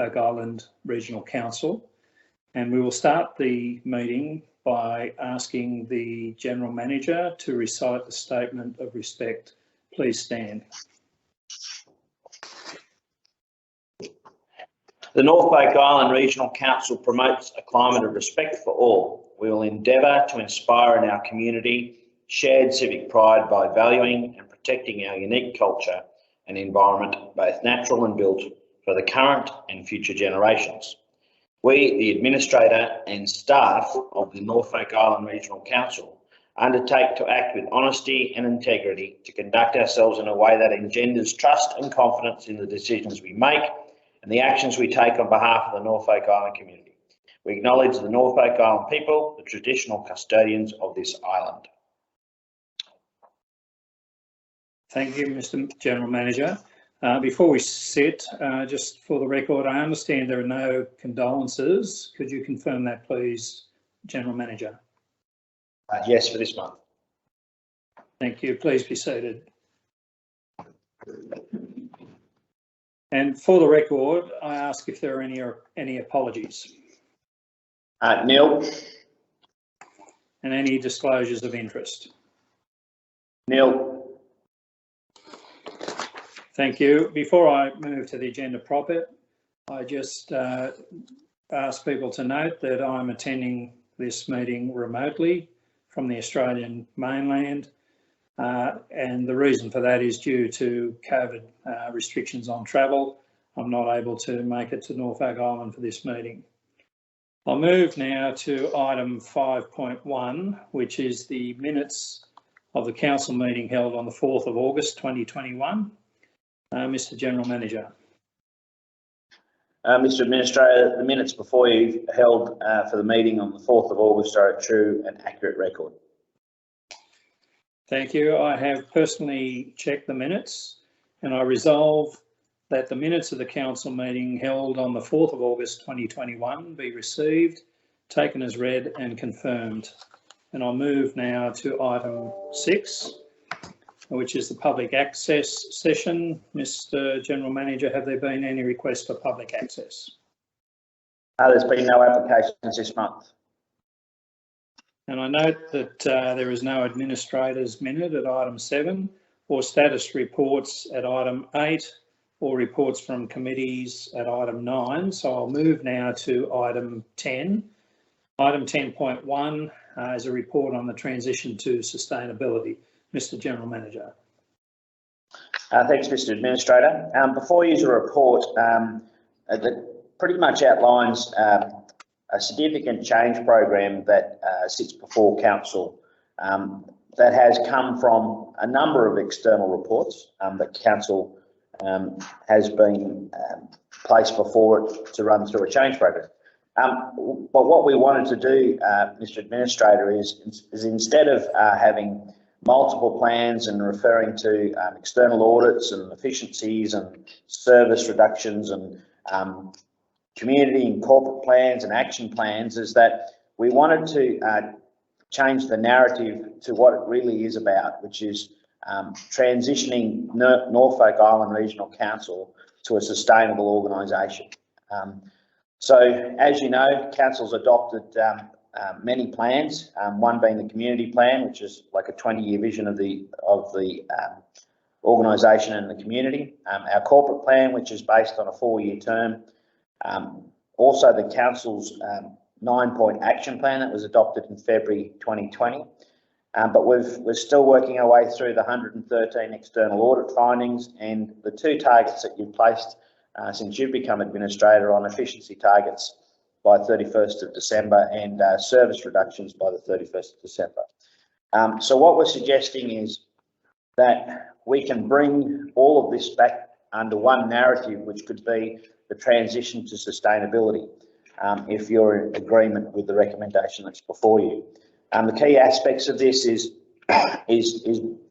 Island Regional Council, and we will start the meeting by asking the General Manager to recite the statement of respect. Please stand. The Norfolk Island Regional Council promotes a climate of respect for all. We will endeavour to inspire in our community shared civic pride by valuing and protecting our unique culture and environment, both natural and built, for the current and future generations. We, the Administrator and staff of the Norfolk Island Regional Council, undertake to act with honesty and integrity, to conduct ourselves in a way that engenders trust and confidence in the decisions we make and the actions we take on behalf of the Norfolk Island community. We acknowledge the Norfolk Island people, the traditional custodians of this island. Thank you, Mr. General Manager. Before we sit, just for the record, I understand there are no condolences. Could you confirm that, please, General Manager? Yes, for this month. Thank you. Please be seated. And for the record, I ask if there are any apologies. Nil. And any disclosures of interest? Nil. Thank you. Before I move to the agenda proper, I just ask people to note that I'm attending this meeting remotely from the Australian mainland, and the reason for that is due to COVID restrictions on travel. I'm not able to make it to Norfolk Island for this meeting. I'll move now to item 5.1, which is the minutes of the council meeting held on the 4th of August 2021. Mr. General Manager. Mr. Administrator, the minutes before you held for the meeting on the 4th of August are a true and accurate record. Thank you. I have personally checked the minutes, and I resolve that the minutes of the council meeting held on the 4th of August 2021 be received, taken as read and confirmed. And I'll move now to item 6, which is the public access session. Mr. General Manager, have there been any requests for public access? There's been no applications this month. And I note that there is no administrator's minute at item 7 or status reports at item 8 or reports from committees at item 9. So I'll move now to item 10. Item 10.1 is a report on the transition to sustainability. Mr. General Manager. Thanks, Mr. Administrator. Before you is a report that pretty much outlines a significant change program that sits before Council that has come from a number of external reports that Council has been placed before it to run through a change program. But what we wanted to do, Mr. Administrator, is instead of having multiple plans and referring to external audits and efficiencies and service reductions and community and corporate plans and action plans, is that we wanted to change the narrative to what it really is about, which is transitioning Norfolk Island Regional Council to a sustainable organisation. So, as you know, Council's adopted many plans, one being the community plan, which is like a 20-year vision of the organisation and the community. Our corporate plan, which is based on a 4-year term. Also the Council's 9-point action plan that was adopted in February 2020. But we're still working our way through the 113 external audit findings and the 2 targets that you've placed since you've become Administrator on efficiency targets by 31st of December and service reductions by the 31st of December. So what we're suggesting is that we can bring all of this back under one narrative, which could be the transition to sustainability, if you're in agreement with the recommendation that's before you. The key aspects of this is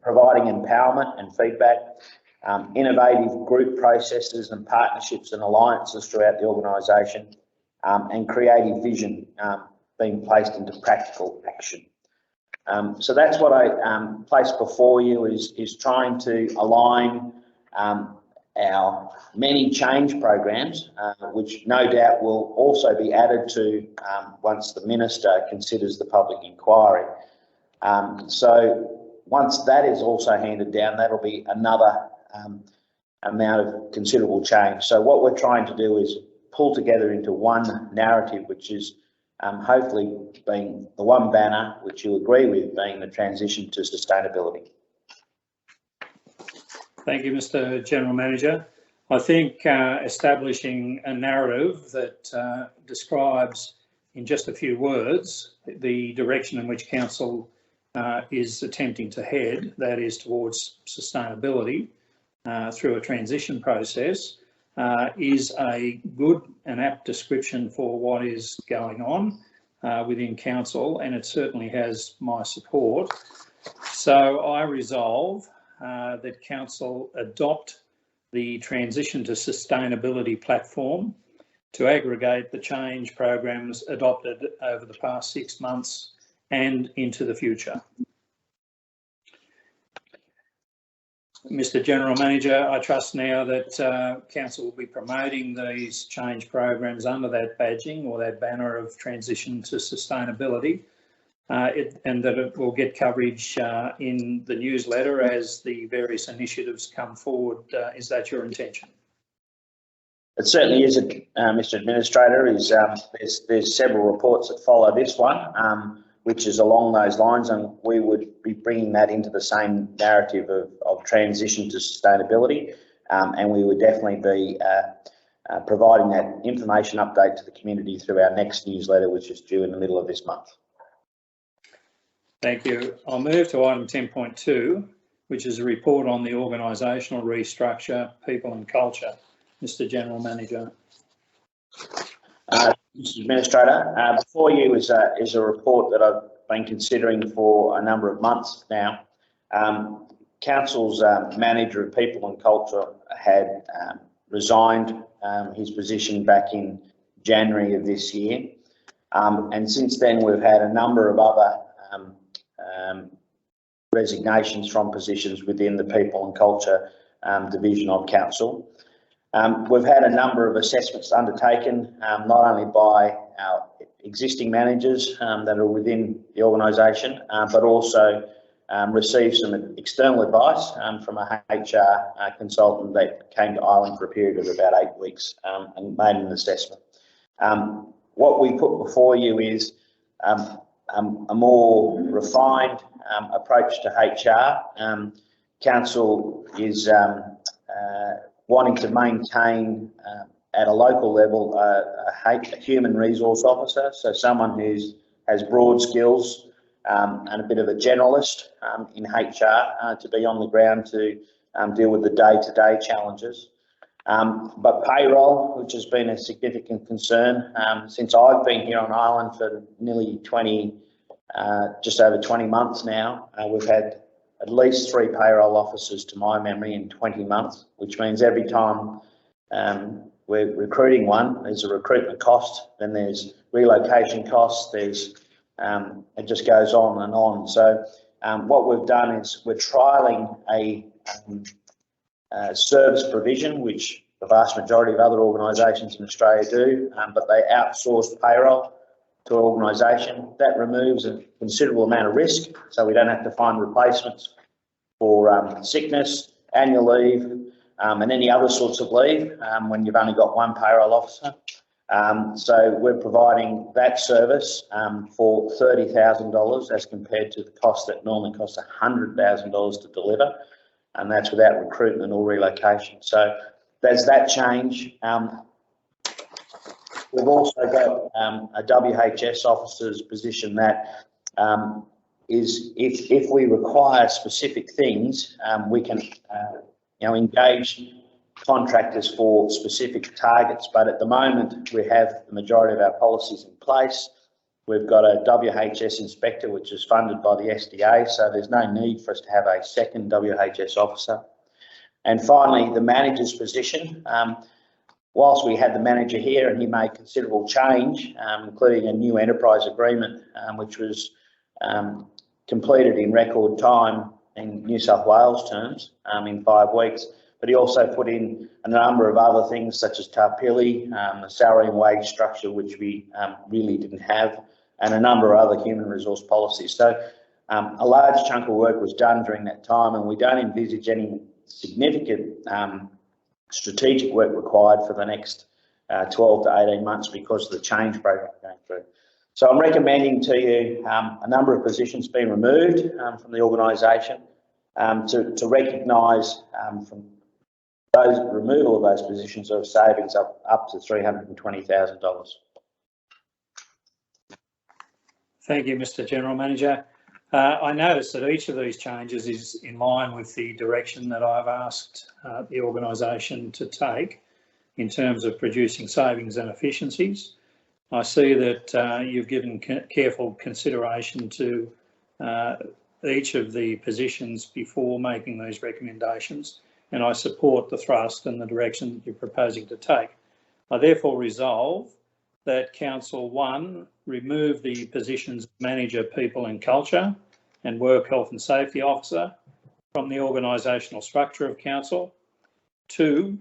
providing empowerment and feedback, innovative group processes and partnerships and alliances throughout the organisation, and creative vision being placed into practical action. So that's what I placed before you, is trying to align our many change programs, which no doubt will also be added to once the Minister considers the public inquiry. So once that is also handed down, that'll be another amount of considerable change. So what we're trying to do is pull together into one narrative, which is hopefully being the one banner, which you agree with, being the transition to sustainability. Thank you, Mr. General Manager. I think establishing a narrative that describes in just a few words the direction in which Council is attempting to head, that is towards sustainability through a transition process, is a good and apt description for what is going on within Council, and it certainly has my support. So I resolve that Council adopt the transition to sustainability platform to aggregate the change programs adopted over the past 6 months and into the future. Mr. General Manager, I trust now that Council will be promoting these change programs under that badging or that banner of transition to sustainability, and that it will get coverage in the newsletter as the various initiatives come forward. Is that your intention? It certainly is, Mr. Administrator. There's several reports that follow this one, which is along those lines, and we would be bringing that into the same narrative of transition to sustainability, and we would definitely be providing that information update to the community through our next newsletter, which is due in the middle of this month. Thank you. I'll move to item 10.2, which is a report on the organisational restructure, people and culture. Mr. General Manager. Mr. Administrator, before you is a report that I've been considering for a number of months now. Council's manager of people and culture had resigned his position back in January of this year, and since then we've had a number of other resignations from positions within the people and culture division of Council. We've had a number of assessments undertaken, not only by our existing managers that are within the organisation, but also received some external advice from a HR consultant that came to Ireland for a period of about 8 weeks and made an assessment. What we put before you is a more refined approach to HR. Council is wanting to maintain at a local level a human resource officer, so someone who has broad skills and a bit of a generalist in HR to be on the ground to deal with the day-to-day challenges. But payroll, which has been a significant concern since I've been here on Ireland for nearly just over 20 months now. We've had at least 3 payroll officers to my memory in 20 months, which means every time we're recruiting one, there's a recruitment cost, then there's relocation costs, there's it just goes on and on. So what we've done is we're trialling a service provision, which the vast majority of other organisations in Australia do, but they outsource payroll to an organisation. That removes a considerable amount of risk, so we don't have to find replacements for sickness, annual leave, and any other sorts of leave when you've only got one payroll officer. So we're providing that service for $30,000 as compared to the cost that normally costs $100,000 to deliver, and that's without recruitment or relocation. So there's that change. We've also got a WHS officer's position that is if we require specific things, we can engage contractors for specific targets. But at the moment, we have the majority of our policies in place. We've got a WHS inspector, which is funded by the SDA, so there's no need for us to have a second WHS officer. And finally, the manager's position. Whilst we had the manager here and he made considerable change, including a new enterprise agreement, which was completed in record time in New South Wales terms, in 5 weeks, but he also put in a number of other things such as Tarpilli, the salary and wage structure, which we really didn't have, and a number of other human resource policies. So a large chunk of work was done during that time, and we don't envisage any significant strategic work required for the next 12 to 18 months because of the change program going through. So I'm recommending to you a number of positions being removed from the organisation to recognise from those removal of those positions of savings up to $320,000. Thank you, Mr. General Manager. I notice that each of these changes is in line with the direction that I've asked the organisation to take in terms of producing savings and efficiencies. I see that you've given careful consideration to each of the positions before making these recommendations, and I support the thrust and the direction that you're proposing to take. I therefore resolve that Council 1 remove the positions of Manager, People and Culture and Work Health and Safety Officer from the organisational structure of Council. 2,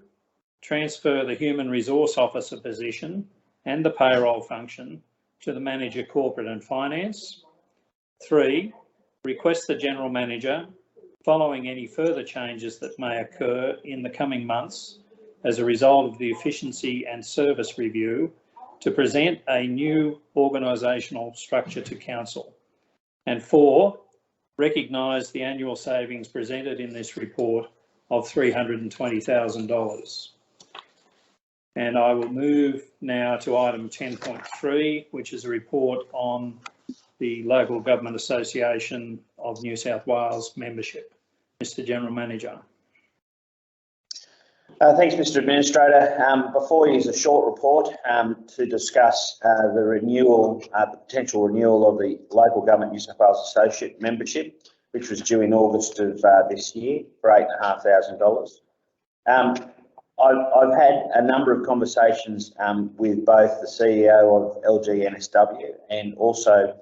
transfer the Human Resource Officer position and the payroll function to the Manager, Corporate and Finance. 3, request the General Manager, following any further changes that may occur in the coming months as a result of the efficiency and service review, to present a new organisational structure to Council. And 4, recognise the annual savings presented in this report of $320,000. And I will move now to item 10.3, which is a report on the Local Government Association of New South Wales membership. Mr. General Manager. Thanks, Mr. Administrator. Before you is a short report to discuss the renewal, the potential renewal of the Local Government New South Wales Associate membership, which was due in August of this year for $8,500. I've had a number of conversations with both the CEO of LGNSW and also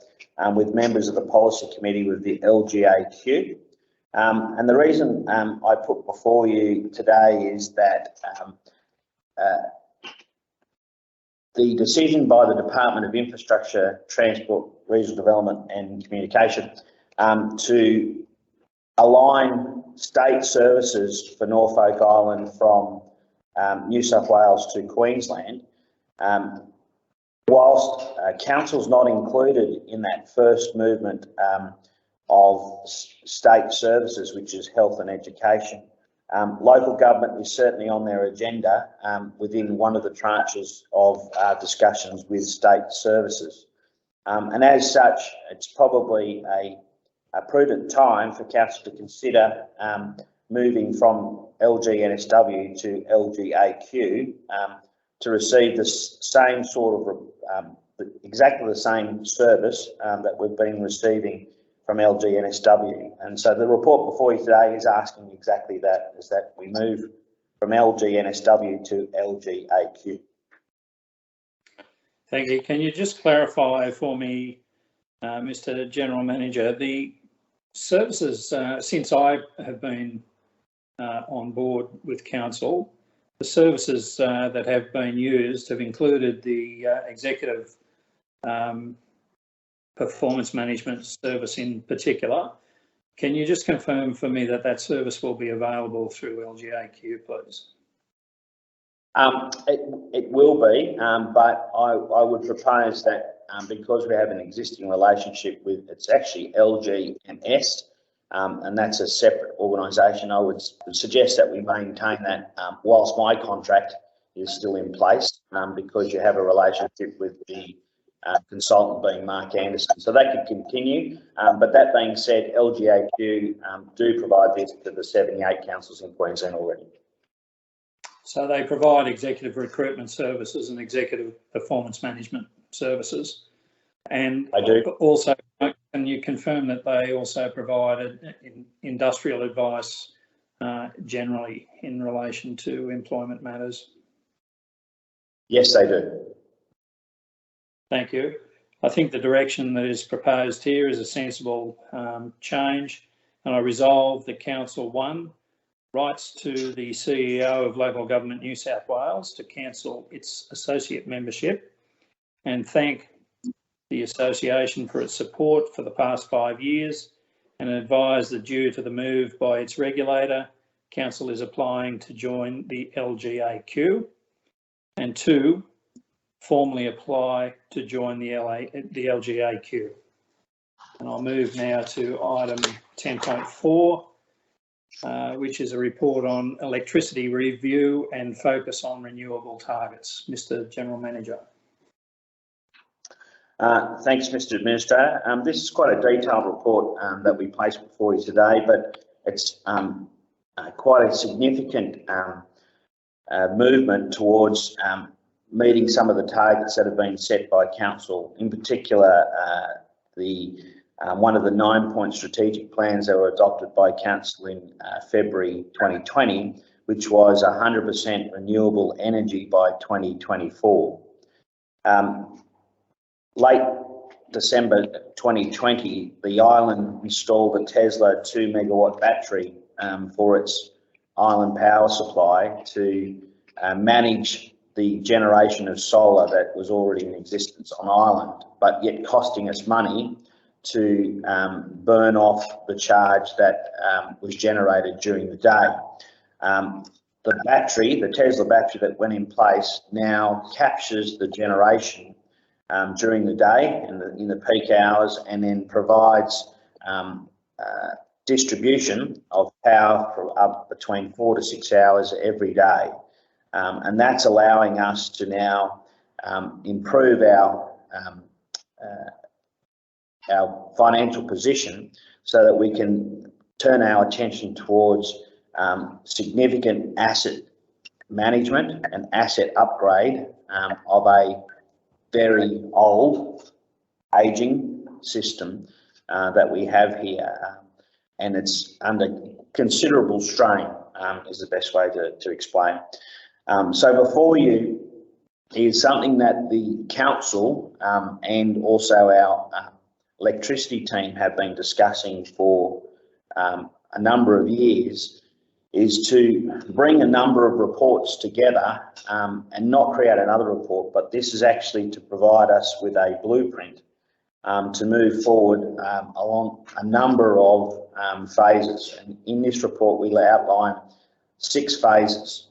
with members of the policy committee with the LGAQ. And the reason I put before you today is that the decision by the Department of Infrastructure, Transport, Regional Development and Communication to align state services for Norfolk Island from New South Wales to Queensland, whilst council's not included in that first movement of state services, which is health and education, local government is certainly on their agenda within one of the tranches of discussions with state services. And as such, it's probably a prudent time for council to consider moving from LGNSW to LGAQ to receive the same sort of, exactly the same service that we've been receiving from LGNSW. And so the report before you today is asking exactly that, is that we move from LGNSW to LGAQ. Thank you. Can you just clarify for me, Mr. General Manager, the services, since I have been on board with council, the services that have been used have included the executive performance management service in particular. Can you just confirm for me that that service will be available through LGAQ, please? It will be, but I would propose that because we have an existing relationship with, it's actually LG&S, and that's a separate organisation, I would suggest that we maintain that whilst my contract is still in place, because you have a relationship with the consultant being Mark Anderson. So that could continue, but that being said, LGAQ do provide this to the 78 councils in Queensland already. So they provide executive recruitment services and executive performance management services. And I do. Also, can you confirm that they also provide industrial advice generally in relation to employment matters? Yes, they do. Thank you. I think the direction that is proposed here is a sensible change, and I resolve that Council 1 writes to the CEO of Local Government New South Wales to cancel its associate membership and thank the association for its support for the past 5 years, and advise that due to the move by its regulator, Council is applying to join the LGAQ. And 2, formally apply to join the LGAQ. And I'll move now to item 10.4, which is a report on electricity review and focus on renewable targets. Mr. General Manager. Thanks, Mr. Administrator. This is quite a detailed report that we placed before you today, but it's quite a significant movement towards meeting some of the targets that have been set by Council. In particular, one of the 9-point strategic plans that were adopted by Council in February 2020, which was 100% renewable energy by 2024. Late December 2020, the island installed a Tesla 2 megawatt battery for its island power supply to manage the generation of solar that was already in existence on island, but yet costing us money to burn off the charge that was generated during the day. The battery, the Tesla battery that went in place, now captures the generation during the day in the peak hours, and then provides distribution of power for up between 4 to 6 hours every day. And that's allowing us to now improve our financial position so that we can turn our attention towards significant asset management and asset upgrade of a very old, ageing system that we have here. And it's under considerable strain, is the best way to explain. So before you is something that the Council and also our electricity team have been discussing for a number of years, is to bring a number of reports together and not create another report, but this is actually to provide us with a blueprint to move forward along a number of phases. And in this report, we outline 6 phases.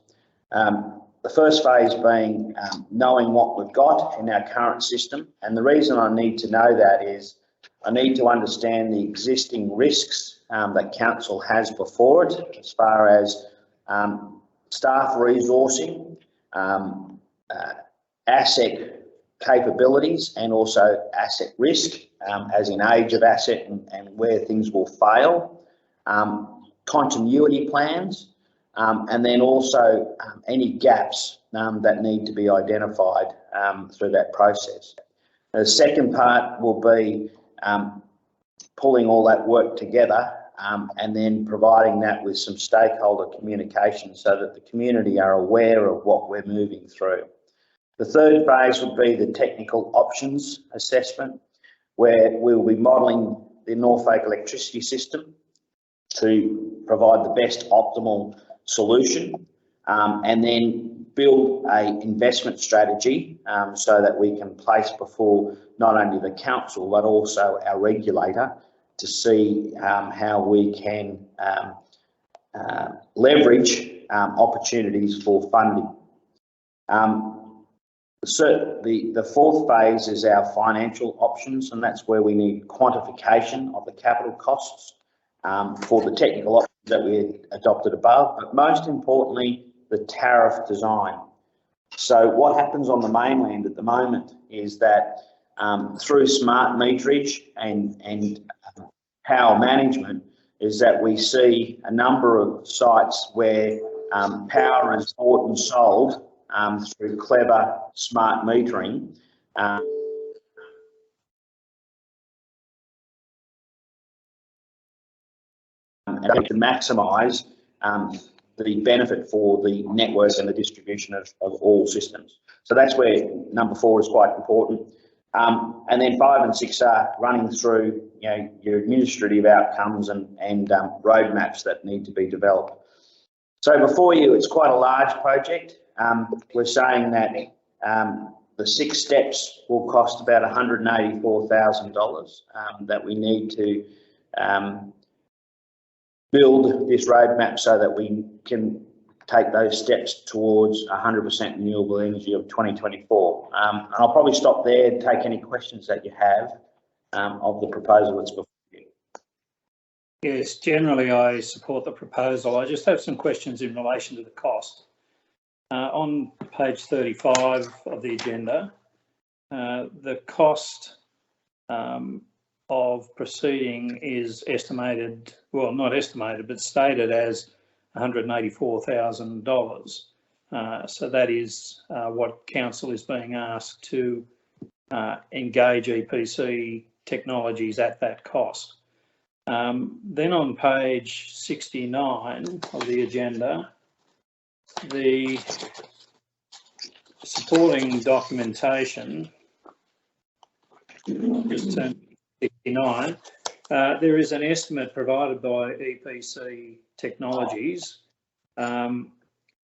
The first phase being knowing what we've got in our current system. And the reason I need to know that is I need to understand the existing risks that Council has before it, as far as staff resourcing, asset capabilities, and also asset risk, as in age of asset and where things will fail, continuity plans, and then also any gaps that need to be identified through that process. The second part will be pulling all that work together and then providing that with some stakeholder communication so that the community are aware of what we're moving through. The third phase would be the technical options assessment, where we'll be modelling the Norfolk electricity system to provide the best optimal solution, and then build an investment strategy so that we can place before not only the Council but also our regulator to see how we can leverage opportunities for funding. So the fourth phase is our financial options, and that's where we need quantification of the capital costs for the technical options that we adopted above, but most importantly, the tariff design. So what happens on the mainland at the moment is that through smart meterage and power management, is that we see a number of sites where power is bought and sold through clever smart metering. And to maximise the benefit for the network and the distribution of all systems. So that's where number 4 is quite important. And then 5 and 6 are running through, your administrative outcomes and roadmaps that need to be developed. So before you, it's quite a large project. We're saying that the 6 steps will cost about $184,000 that we need to build this roadmap so that we can take those steps towards 100% renewable energy of 2024. And I'll probably stop there and take any questions that you have of the proposal that's before you. Yes, generally I support the proposal. I just have some questions in relation to the cost. On page 35 of the agenda, the cost of proceeding is estimated, well, not estimated, but stated as $184,000. So that is what council is being asked to engage EPC technologies at that cost. Then on page 69 of the agenda, the supporting documentation, just turn to 69, there is an estimate provided by EPC Technologies,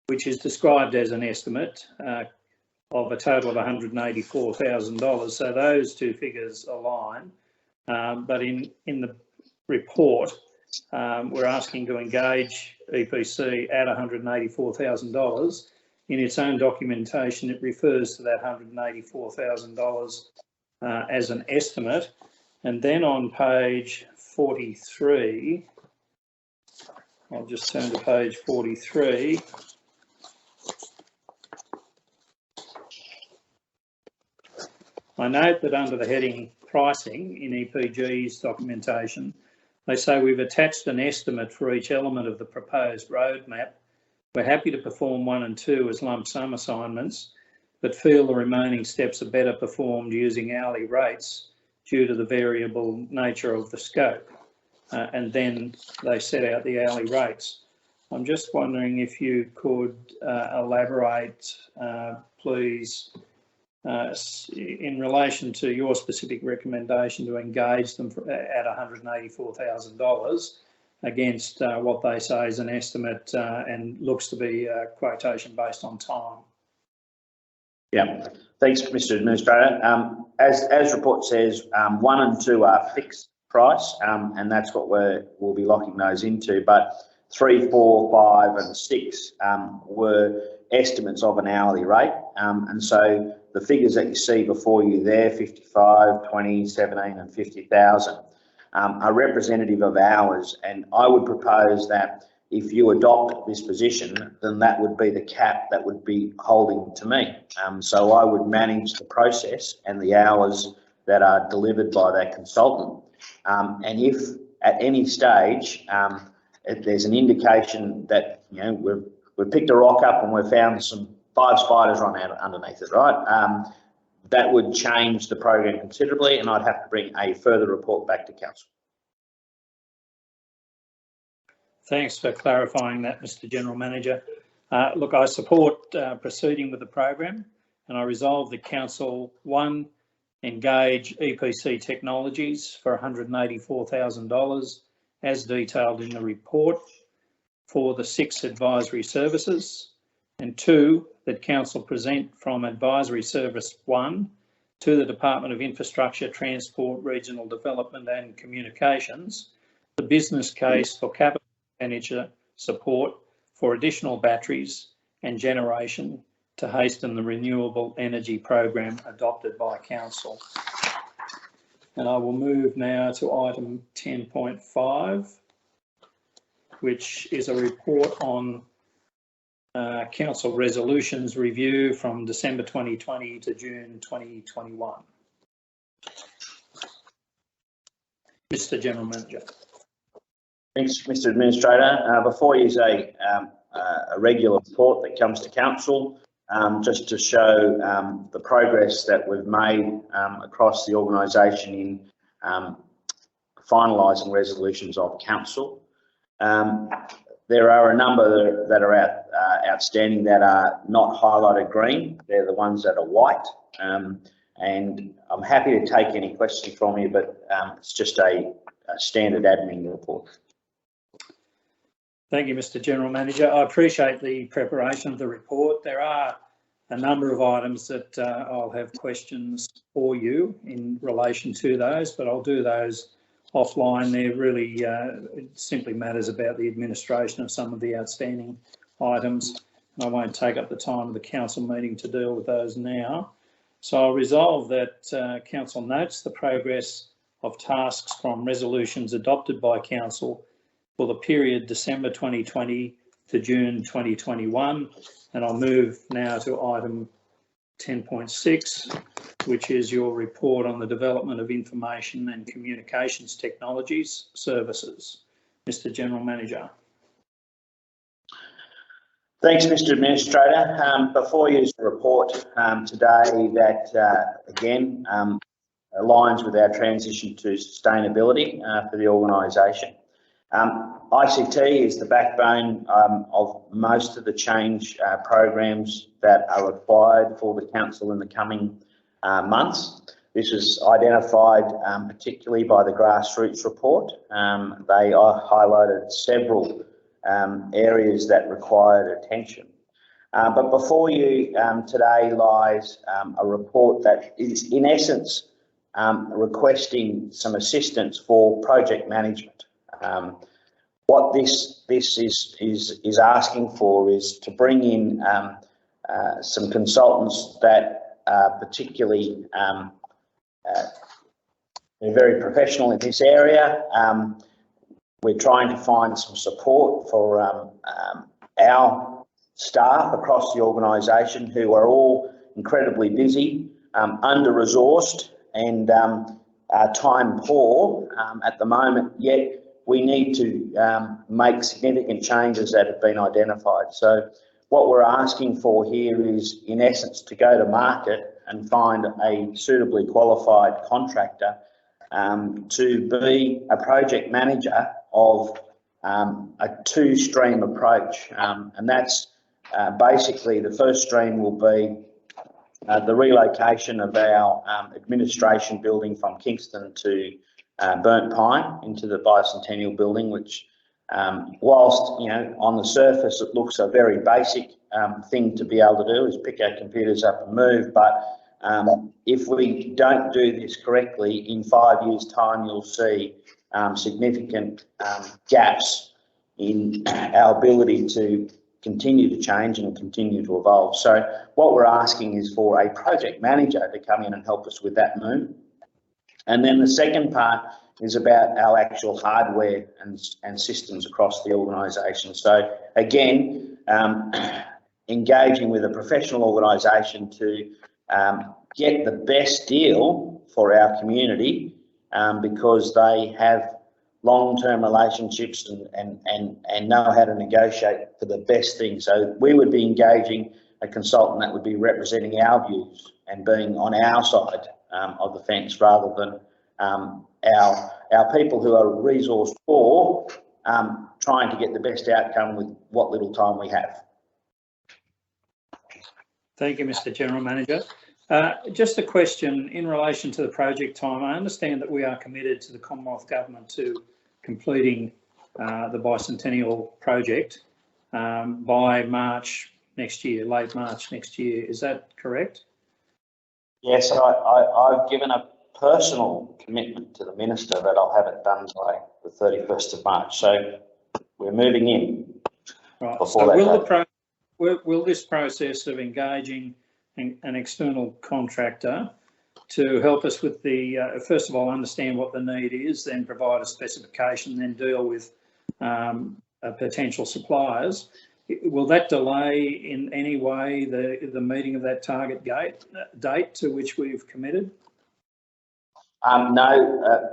which is described as an estimate of a total of $184,000. So those two figures align, but in the report, we're asking to engage EPC at $184,000. In its own documentation, it refers to that $184,000 as an estimate. And then on page 43, I'll just turn to page 43. I note that under the heading pricing in EPG's documentation, they say we've attached an estimate for each element of the proposed roadmap. We're happy to perform 1 and 2 as lump sum assignments, but feel the remaining steps are better performed using hourly rates due to the variable nature of the scope. And then they set out the hourly rates. I'm just wondering if you could elaborate, please, in relation to your specific recommendation to engage them at $184,000 against what they say is an estimate and looks to be a quotation based on time. Yeah, thanks, Mr. Administrator. As report says, 1 and 2 are fixed price, and that's what we'll be locking those into. But 3, 4, 5, and 6 were estimates of an hourly rate, and so the figures that you see before you there, 55, 20, 17, and 50,000, are representative of hours. And I would propose that if you adopt this position, then that would be the cap that would be holding to me. So I would manage the process and the hours that are delivered by that consultant. And if at any stage if there's an indication that we've picked a rock up and we've found some 5 spiders run out underneath it, right? That would change the program considerably, and I'd have to bring a further report back to council. Thanks for clarifying that, Mr. General Manager. Look, I support proceeding with the program, and I resolve that council, 1, engage EPC Technologies for $184,000 as detailed in the report for the 6 advisory services, and 2, that council present from advisory service 1 to the Department of Infrastructure, Transport, Regional Development and Communications the business case for capital expenditure support for additional batteries and generation to hasten the renewable energy program adopted by council. And I will move now to item 10.5, which is a report on council resolutions review from December 2020 to June 2021. Mr. General Manager. Thanks, Mr. Administrator. Before you is a regular report that comes to council, just to show the progress that we've made across the organisation in finalising resolutions of council. There are a number that are outstanding that are not highlighted green. They're the ones that are white. And I'm happy to take any questions from you, but it's just a standard admin report. Thank you, Mr. General Manager. I appreciate the preparation of the report. There are a number of items that I'll have questions for you in relation to those, but I'll do those offline. They're really, it simply matters about the administration of some of the outstanding items. I won't take up the time of the council meeting to deal with those now. So I'll resolve that council notes the progress of tasks from resolutions adopted by council for the period December 2020 to June 2021. And I'll move now to item 10.6, which is your report on the development of information and communications technologies services. Mr. General Manager. Thanks, Mr. Administrator. Before you, a report today that again aligns with our transition to sustainability for the organisation. ICT is the backbone of most of the change programs that are required for the council in the coming months. This was identified particularly by the grassroots report. They highlighted several areas that required attention. But before you today lies a report that is in essence requesting some assistance for project management. What this is asking for is to bring in some consultants that are particularly they're very professional in this area. We're trying to find some support for our staff across the organisation who are all incredibly busy, under-resourced and time poor at the moment, yet we need to make significant changes that have been identified. So what we're asking for here is, in essence, to go to market and find a suitably qualified contractor to be a project manager of a two-stream approach. And that's basically the first stream will be the relocation of our administration building from Kingston to Burnt Pine into the Bicentennial building, which whilst, you know, on the surface it looks a very basic thing to be able to do is pick our computers up and move, but if we don't do this correctly, in 5 years' time you'll see significant gaps in our ability to continue to change and continue to evolve. So what we're asking is for a project manager to come in and help us with that move. And then the second part is about our actual hardware and systems across the organisation. So again, engaging with a professional organisation to get the best deal for our community because they have long-term relationships and know how to negotiate for the best thing. So we would be engaging a consultant that would be representing our views and being on our side of the fence rather than our people who are resource poor trying to get the best outcome with what little time we have. Thank you, Mr. General Manager. Just a question in relation to the project time. I understand that we are committed to the Commonwealth Government to completing the Bicentennial project by March next year, late March next year. Is that correct? Yes, I've given a personal commitment to the Minister that I'll have it done by the 31st of March. So we're moving in. Right. So will this process of engaging an external contractor to help us with the, first of all, understand what the need is, then provide a specification, then deal with potential suppliers, will that delay in any way the meeting of that target date to which we've committed? No,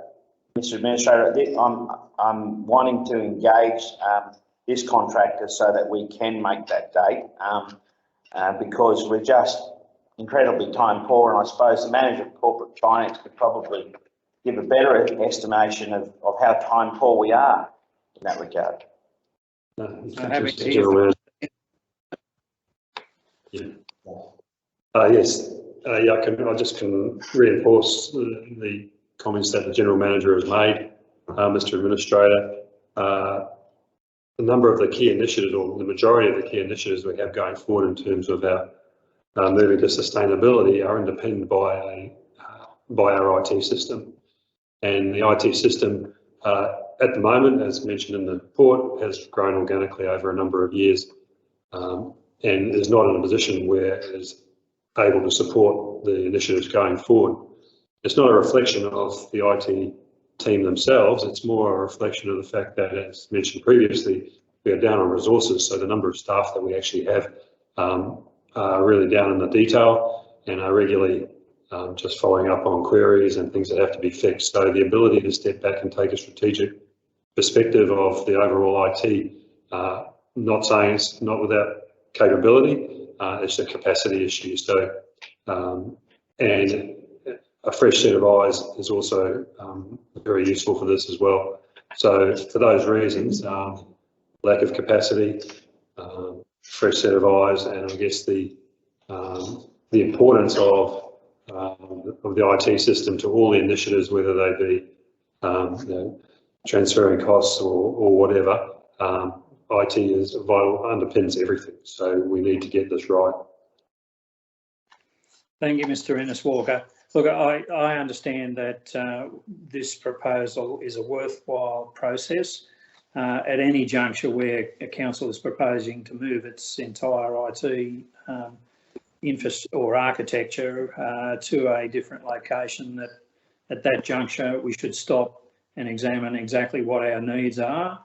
Mr. Administrator, I'm wanting to engage this contractor so that we can make that date because we're just incredibly time poor, and I suppose the manager of corporate finance could probably give a better estimation of how time poor we are in that regard. Yes, I just can reinforce the comments that the General Manager has made, Mr. Administrator. For a number of the key initiatives, or the majority of the key initiatives we have going forward in terms of our moving to sustainability are underpinned by our IT system. And the IT system at the moment, as mentioned in the report, has grown organically over a number of years and is not in a position where it is able to support the initiatives going forward. It's not a reflection of the IT team themselves, it's more a reflection of the fact that, as mentioned previously, we are down on resources, so the number of staff that we actually have are really down in the detail and are regularly just following up on queries and things that have to be fixed. So the ability to step back and take a strategic perspective of the overall IT, not saying it's not without capability, it's a capacity issue. So, and a fresh set of eyes is also very useful for this as well. So for those reasons, lack of capacity, fresh set of eyes, and I guess the importance of the IT system to all the initiatives, whether they be transferring costs or whatever, IT is vital, underpins everything. So we need to get this right. Thank you, Mr. Ennis-Walker. Look, I understand that this proposal is a worthwhile process. At any juncture where a council is proposing to move its entire IT infrastructure or architecture to a different location, that at that juncture we should stop and examine exactly what our needs are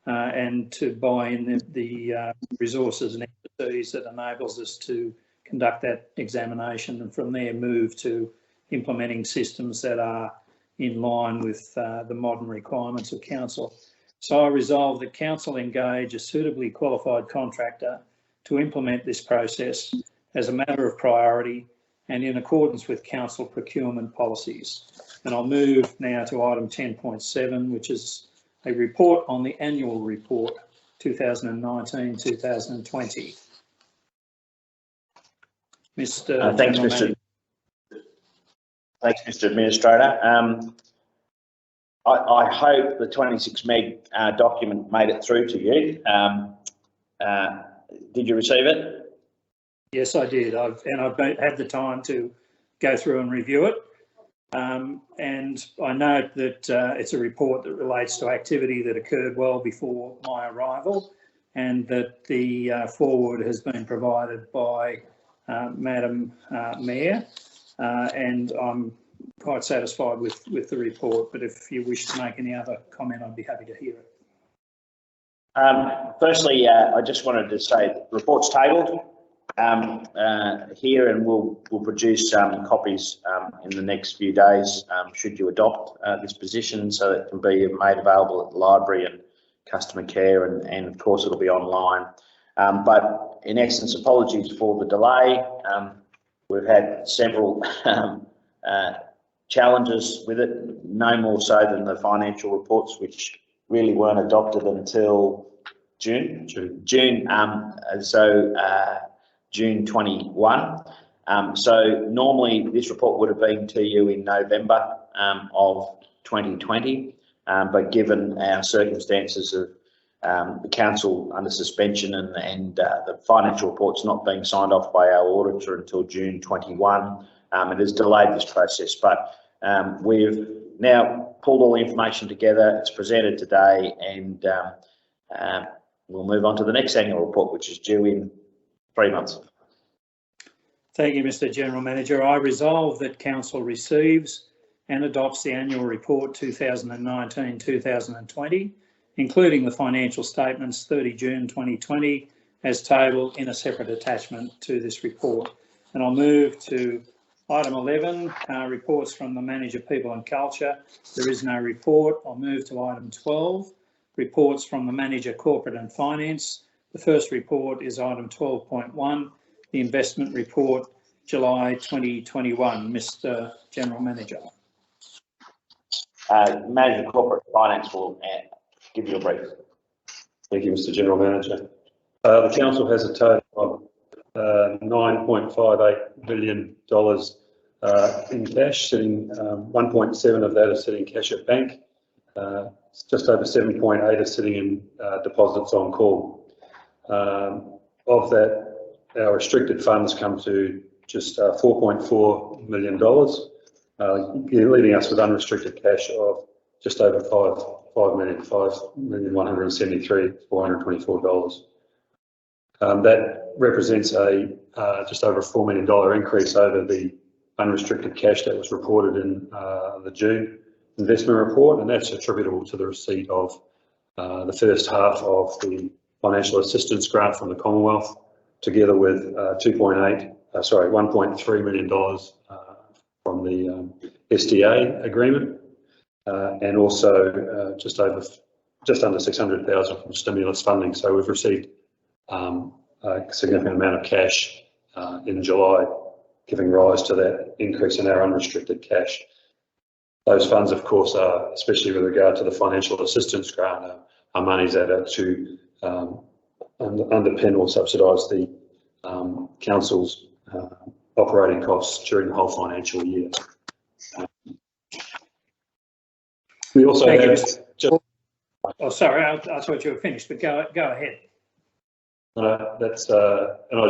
and to buy in the resources and expertise that enables us to conduct that examination, and from there move to implementing systems that are in line with the modern requirements of council. So I resolve that council engage a suitably qualified contractor to implement this process as a matter of priority and in accordance with council procurement policies. And I'll move now to item 10.7, which is a report on the annual report 2019-2020. Mr. Thanks, Mr. Administrator. I hope the 26 meg document made it through to you. Did you receive it? Yes, I did. I've had the time to go through and review it. And I note that it's a report that relates to activity that occurred well before my arrival, and that the forward has been provided by Madam Mayor, and I'm quite satisfied with the report, but if you wish to make any other comment, I'd be happy to hear it. Firstly, I just wanted to say the report's tabled here, and we'll produce copies in the next few days should you adopt this position, so that it can be made available at the library and customer care, and of course it'll be online. But in essence, apologies for the delay. We've had several challenges with it, no more so than the financial reports, which really weren't adopted until June 21. So normally this report would have been to you in November of 2020, but given our circumstances of the council under suspension and the financial reports not being signed off by our auditor until June 21, it has delayed this process. But we've now pulled all the information together, it's presented today, and we'll move on to the next annual report, which is due in 3 months. Thank you, Mr. General Manager. I resolve that council receives and adopts the annual report 2019-2020, including the financial statements 30 June 2020, as tabled in a separate attachment to this report. And I'll move to item 11, reports from the Manager, People and Culture. There is no report. I'll move to item 12, reports from the Manager, Corporate and Finance. The first report is item 12.1, the investment report, July 2021. Mr. General Manager. Manager, Corporate and Finance will give you a brief. Thank you, Mr. General Manager. The council has a total of $9.58 billion in cash, sitting 1.7 of that is sitting cash at bank. just over 7.8 are sitting in deposits on call. Of that, our restricted funds come to just $4.4 million, leaving us with unrestricted cash of just over $5,173,424. That represents a just over $4 million increase over the unrestricted cash that was reported in the June investment report, and that's attributable to the receipt of the first half of the financial assistance grant from the Commonwealth, together with $1.3 million from the SDA agreement, and also just under $600,000 from stimulus funding. So we've received a significant amount of cash in July, giving rise to that increase in our unrestricted cash. Those funds, of course, are, especially with regard to the financial assistance grant, are monies that are to underpin or subsidise the council's operating costs during the whole financial year. We also Thank have you. Oh, sorry, I thought you were finished, but go ahead. And I was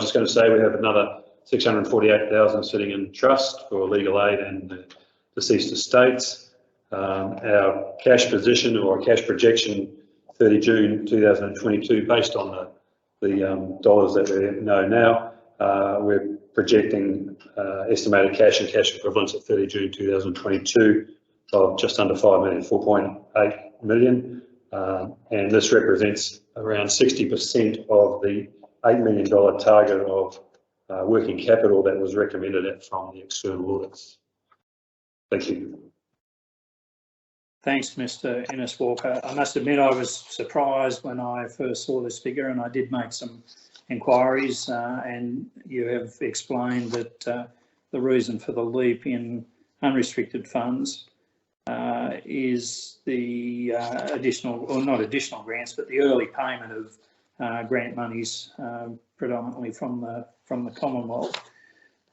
just going to say we have another $648,000 sitting in trust for legal aid and the deceased estates. Our cash position or cash projection 30 June 2022, based on the dollars that we know now, we're projecting estimated cash and cash equivalents at 30 June 2022 of just under $5 million, $4.8 million, and this represents around 60% of the $8 million target of working capital that was recommended from the external audits. Thank you. Thanks, Mr. Ennis-Walker. I must admit I was surprised when I first saw this figure, and I did make some inquiries, and you have explained that the reason for the leap in unrestricted funds is the additional, or not additional grants, but the early payment of grant monies, predominantly from the Commonwealth,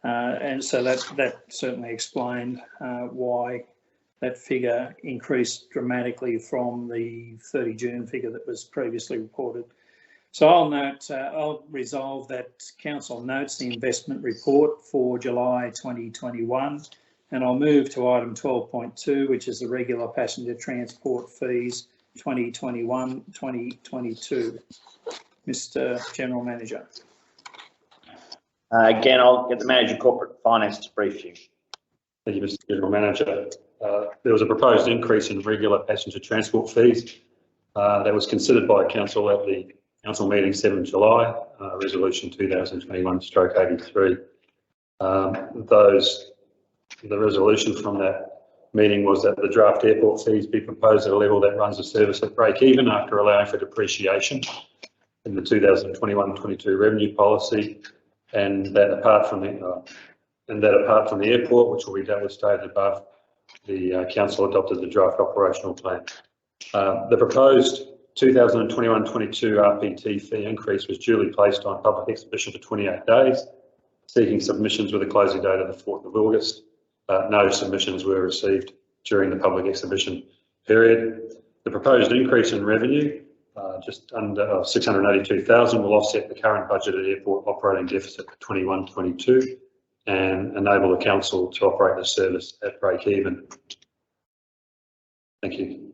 and so that certainly explained why that figure increased dramatically from the 30 June figure that was previously reported. So I'll resolve that Council notes the investment report for July 2021, and I'll move to item 12.2, which is the regular passenger transport fees 2021-2022. Mr. General Manager. Again, I'll get the Manager of Corporate Finance to brief you. Thank you, Mr. General Manager. There was a proposed increase in regular passenger transport fees that was considered by Council at the Council meeting 7 July, Resolution 2021/83. The resolution from that meeting was that the draft airport fees be proposed at a level that runs the service at break even after allowing for depreciation in the 2021-22 revenue policy, and that apart from the airport, which will be stated above, the Council adopted the draft operational plan. The proposed 2021-22 RPT fee increase was duly placed on public exhibition for 28 days, seeking submissions with a closing date of the 4th of August. No submissions were received during the public exhibition period. The proposed increase in revenue, just under $682,000, will offset the current budgeted airport operating deficit for 21-22 and enable the Council to operate the service at break even. Thank you.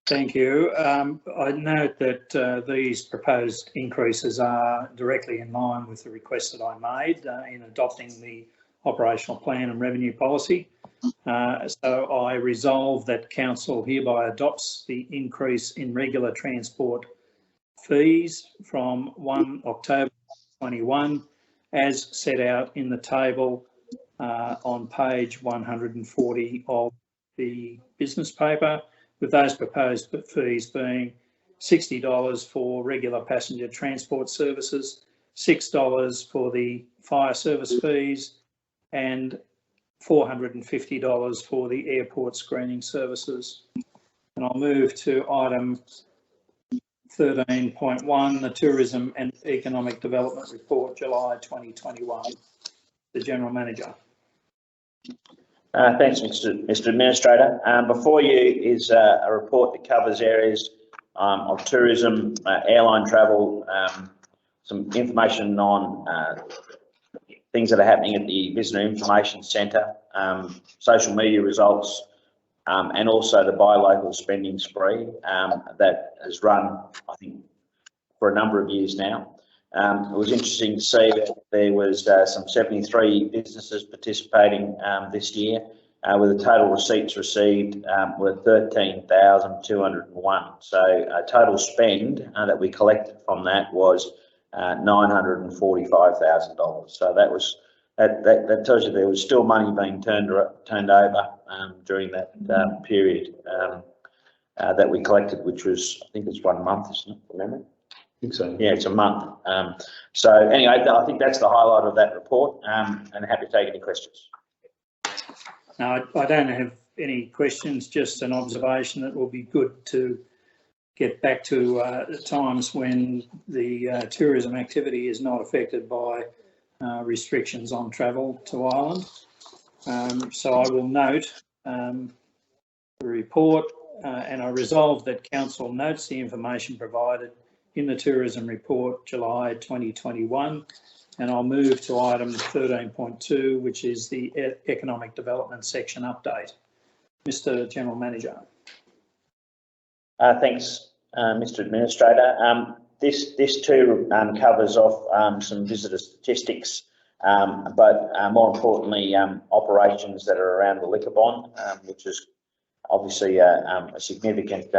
Thank you. I note that these proposed increases are directly in line with the request that I made in adopting the operational plan and revenue policy. So I resolve that Council hereby adopts the increase in regular transport fees from 1 October 21 as set out in the table on page 140 of the business paper, with those proposed fees being $60 for regular passenger transport services, $6 for the fire service fees, and $450 for the airport screening services. And I'll move to item 13.1, the Tourism and Economic Development Report, July 2021. The General Manager. Thanks, Mr Administrator. Before you is a report that covers areas of tourism, airline travel, some information on things that are happening at the Visitor Information Centre, social media results, and also the buy local spending spree that has run, I think, for a number of years now. It was interesting to see that there was some 73 businesses participating this year, with the total receipts received were 13,201. So total spend that we collected from that was $945,000. So that tells you there was still money being turned over during that period that we collected, which was, I think it's 1 month, isn't it, from memory? I think so. Yeah, it's a month. So anyway, I think that's the highlight of that report, and happy to take any questions. No, I don't have any questions, just an observation that will be good to get back to times when the tourism activity is not affected by restrictions on travel to Ireland. So I will note the report and I resolve that Council notes the information provided in the tourism report July 2021, and I'll move to item 13.2, which is the economic development section update. Mr General Manager. Thanks, Mr Administrator. This too covers off some visitor statistics, but more importantly, operations that are around the liquor bond, which is obviously a significant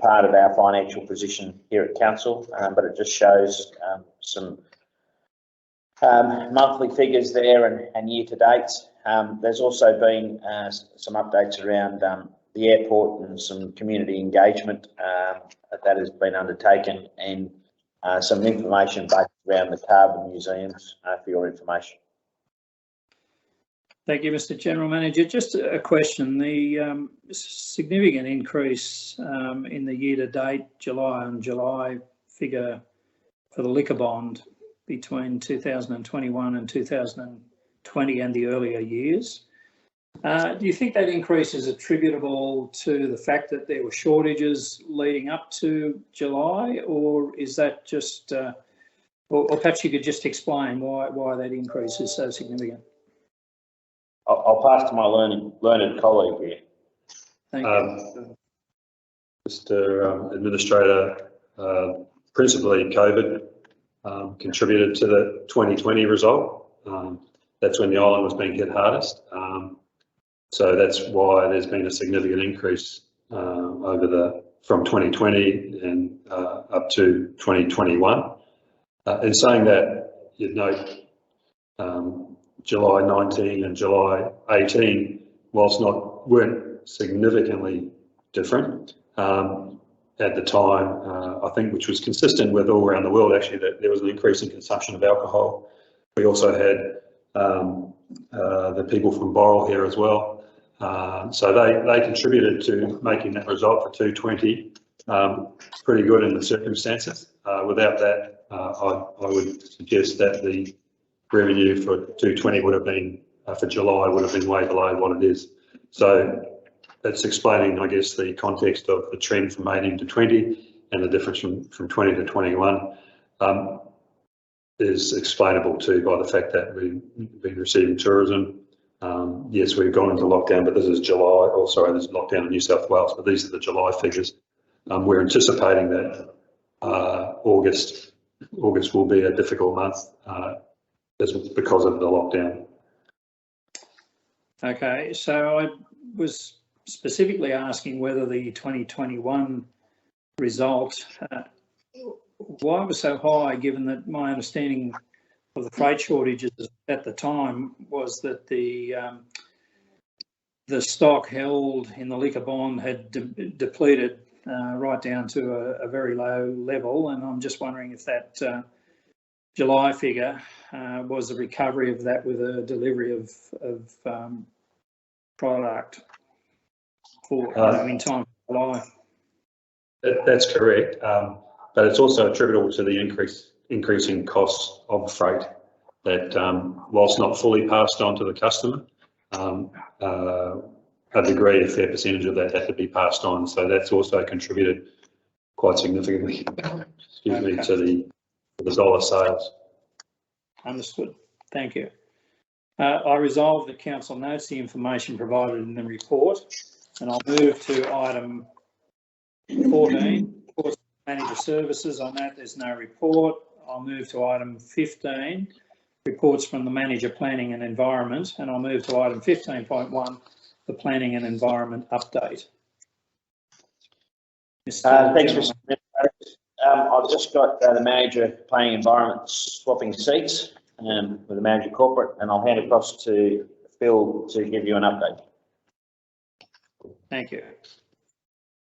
part of our financial position here at Council, but it just shows some monthly figures there and year to dates. There's also been some updates around the airport and some community engagement that has been undertaken, and some information based around the carbon museums for your information. Thank you, Mr General Manager. Just a question, the significant increase in the year-to-date July figure for the liquor bond between 2021 and 2020 and the earlier years. Do you think that increase is attributable to the fact that there were shortages leading up to July, or is that just, or perhaps you could just explain why that increase is so significant? I'll pass to my learned colleague here. Thank you. Mr Administrator, principally COVID contributed to the 2020 result. That's when the island was being hit hardest. So that's why there's been a significant increase from 2020 and up to 2021. In saying that, you'd note July 19 and July 18, whilst weren't significantly different at the time, I think, which was consistent with all around the world actually, that there was an increase in consumption of alcohol. We also had the people from Boral here as well. So they contributed to making that result for 220 pretty good in the circumstances. Without that, I would suggest that the revenue for 220 would have been, for July, would have been way below what it is. So that's explaining, I guess, the context of the trend from 18 to 20 and the difference from 20 to 21 is explainable too by the fact that we've been receiving tourism. Yes, we've gone into lockdown, but this is July. Oh, sorry, there's lockdown in New South Wales, but these are the July figures. We're anticipating that August will be a difficult month because of the lockdown. Okay, so I was specifically asking whether the 2021 result, why it was so high, given that my understanding of the freight shortages at the time was that the stock held in the liquor bond had depleted right down to a very low level, and I'm just wondering if that July figure was a recovery of that with a delivery of product for in time for July. That's correct, but it's also attributable to the increasing costs of freight that, whilst not fully passed on to the customer, a degree, a fair percentage of that had to be passed on. So that's also contributed quite significantly, excuse me, to the dollar sales. Understood. Thank you. I resolve that council notes the information provided in the report, and I'll move to item 14, reports from manager services. On that, there's no report. I'll move to item 15, reports from the manager planning and environment, and I'll move to item 15.1, the planning and environment update. Thanks, Mr. I've just got the manager planning environment swapping seats with the manager corporate, and I'll hand across to Phil to give you an update. Thank you.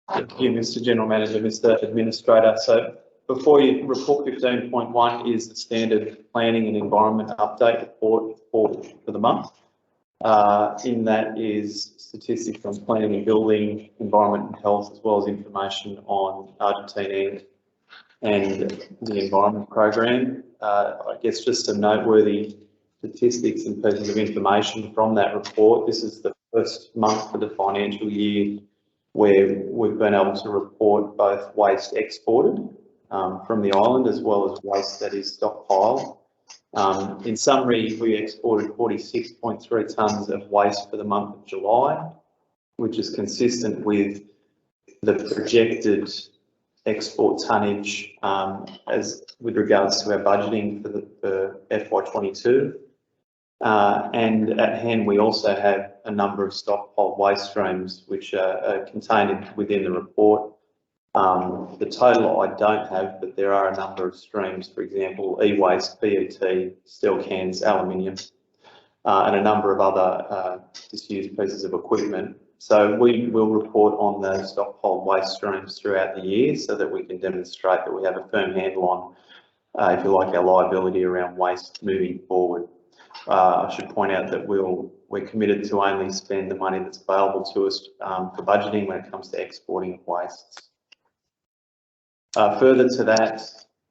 Thank you, Mr. General Manager, Mr. Administrator. So before you, report 15.1 is the standard planning and environment update report for the month. In that is statistics on planning and building, environment and health, as well as information on Argentina and the environment program. I guess just some noteworthy statistics and pieces of information from that report. This is the first month of the financial year where we've been able to report both waste exported from the island as well as waste that is stockpiled. In summary, we exported 46.3 tonnes of waste for the month of July, which is consistent with the projected export tonnage as with regards to our budgeting for FY22. And at hand, we also have a number of stockpiled waste streams which are contained within the report. The total I don't have, but there are a number of streams, for example, e-waste, PET, steel cans, aluminium, and a number of other disused pieces of equipment. So we will report on those stockpiled waste streams throughout the year so that we can demonstrate that we have a firm handle on, if you like, our liability around waste moving forward. I should point out that we're committed to only spend the money that's available to us for budgeting when it comes to exporting wastes. Further to that,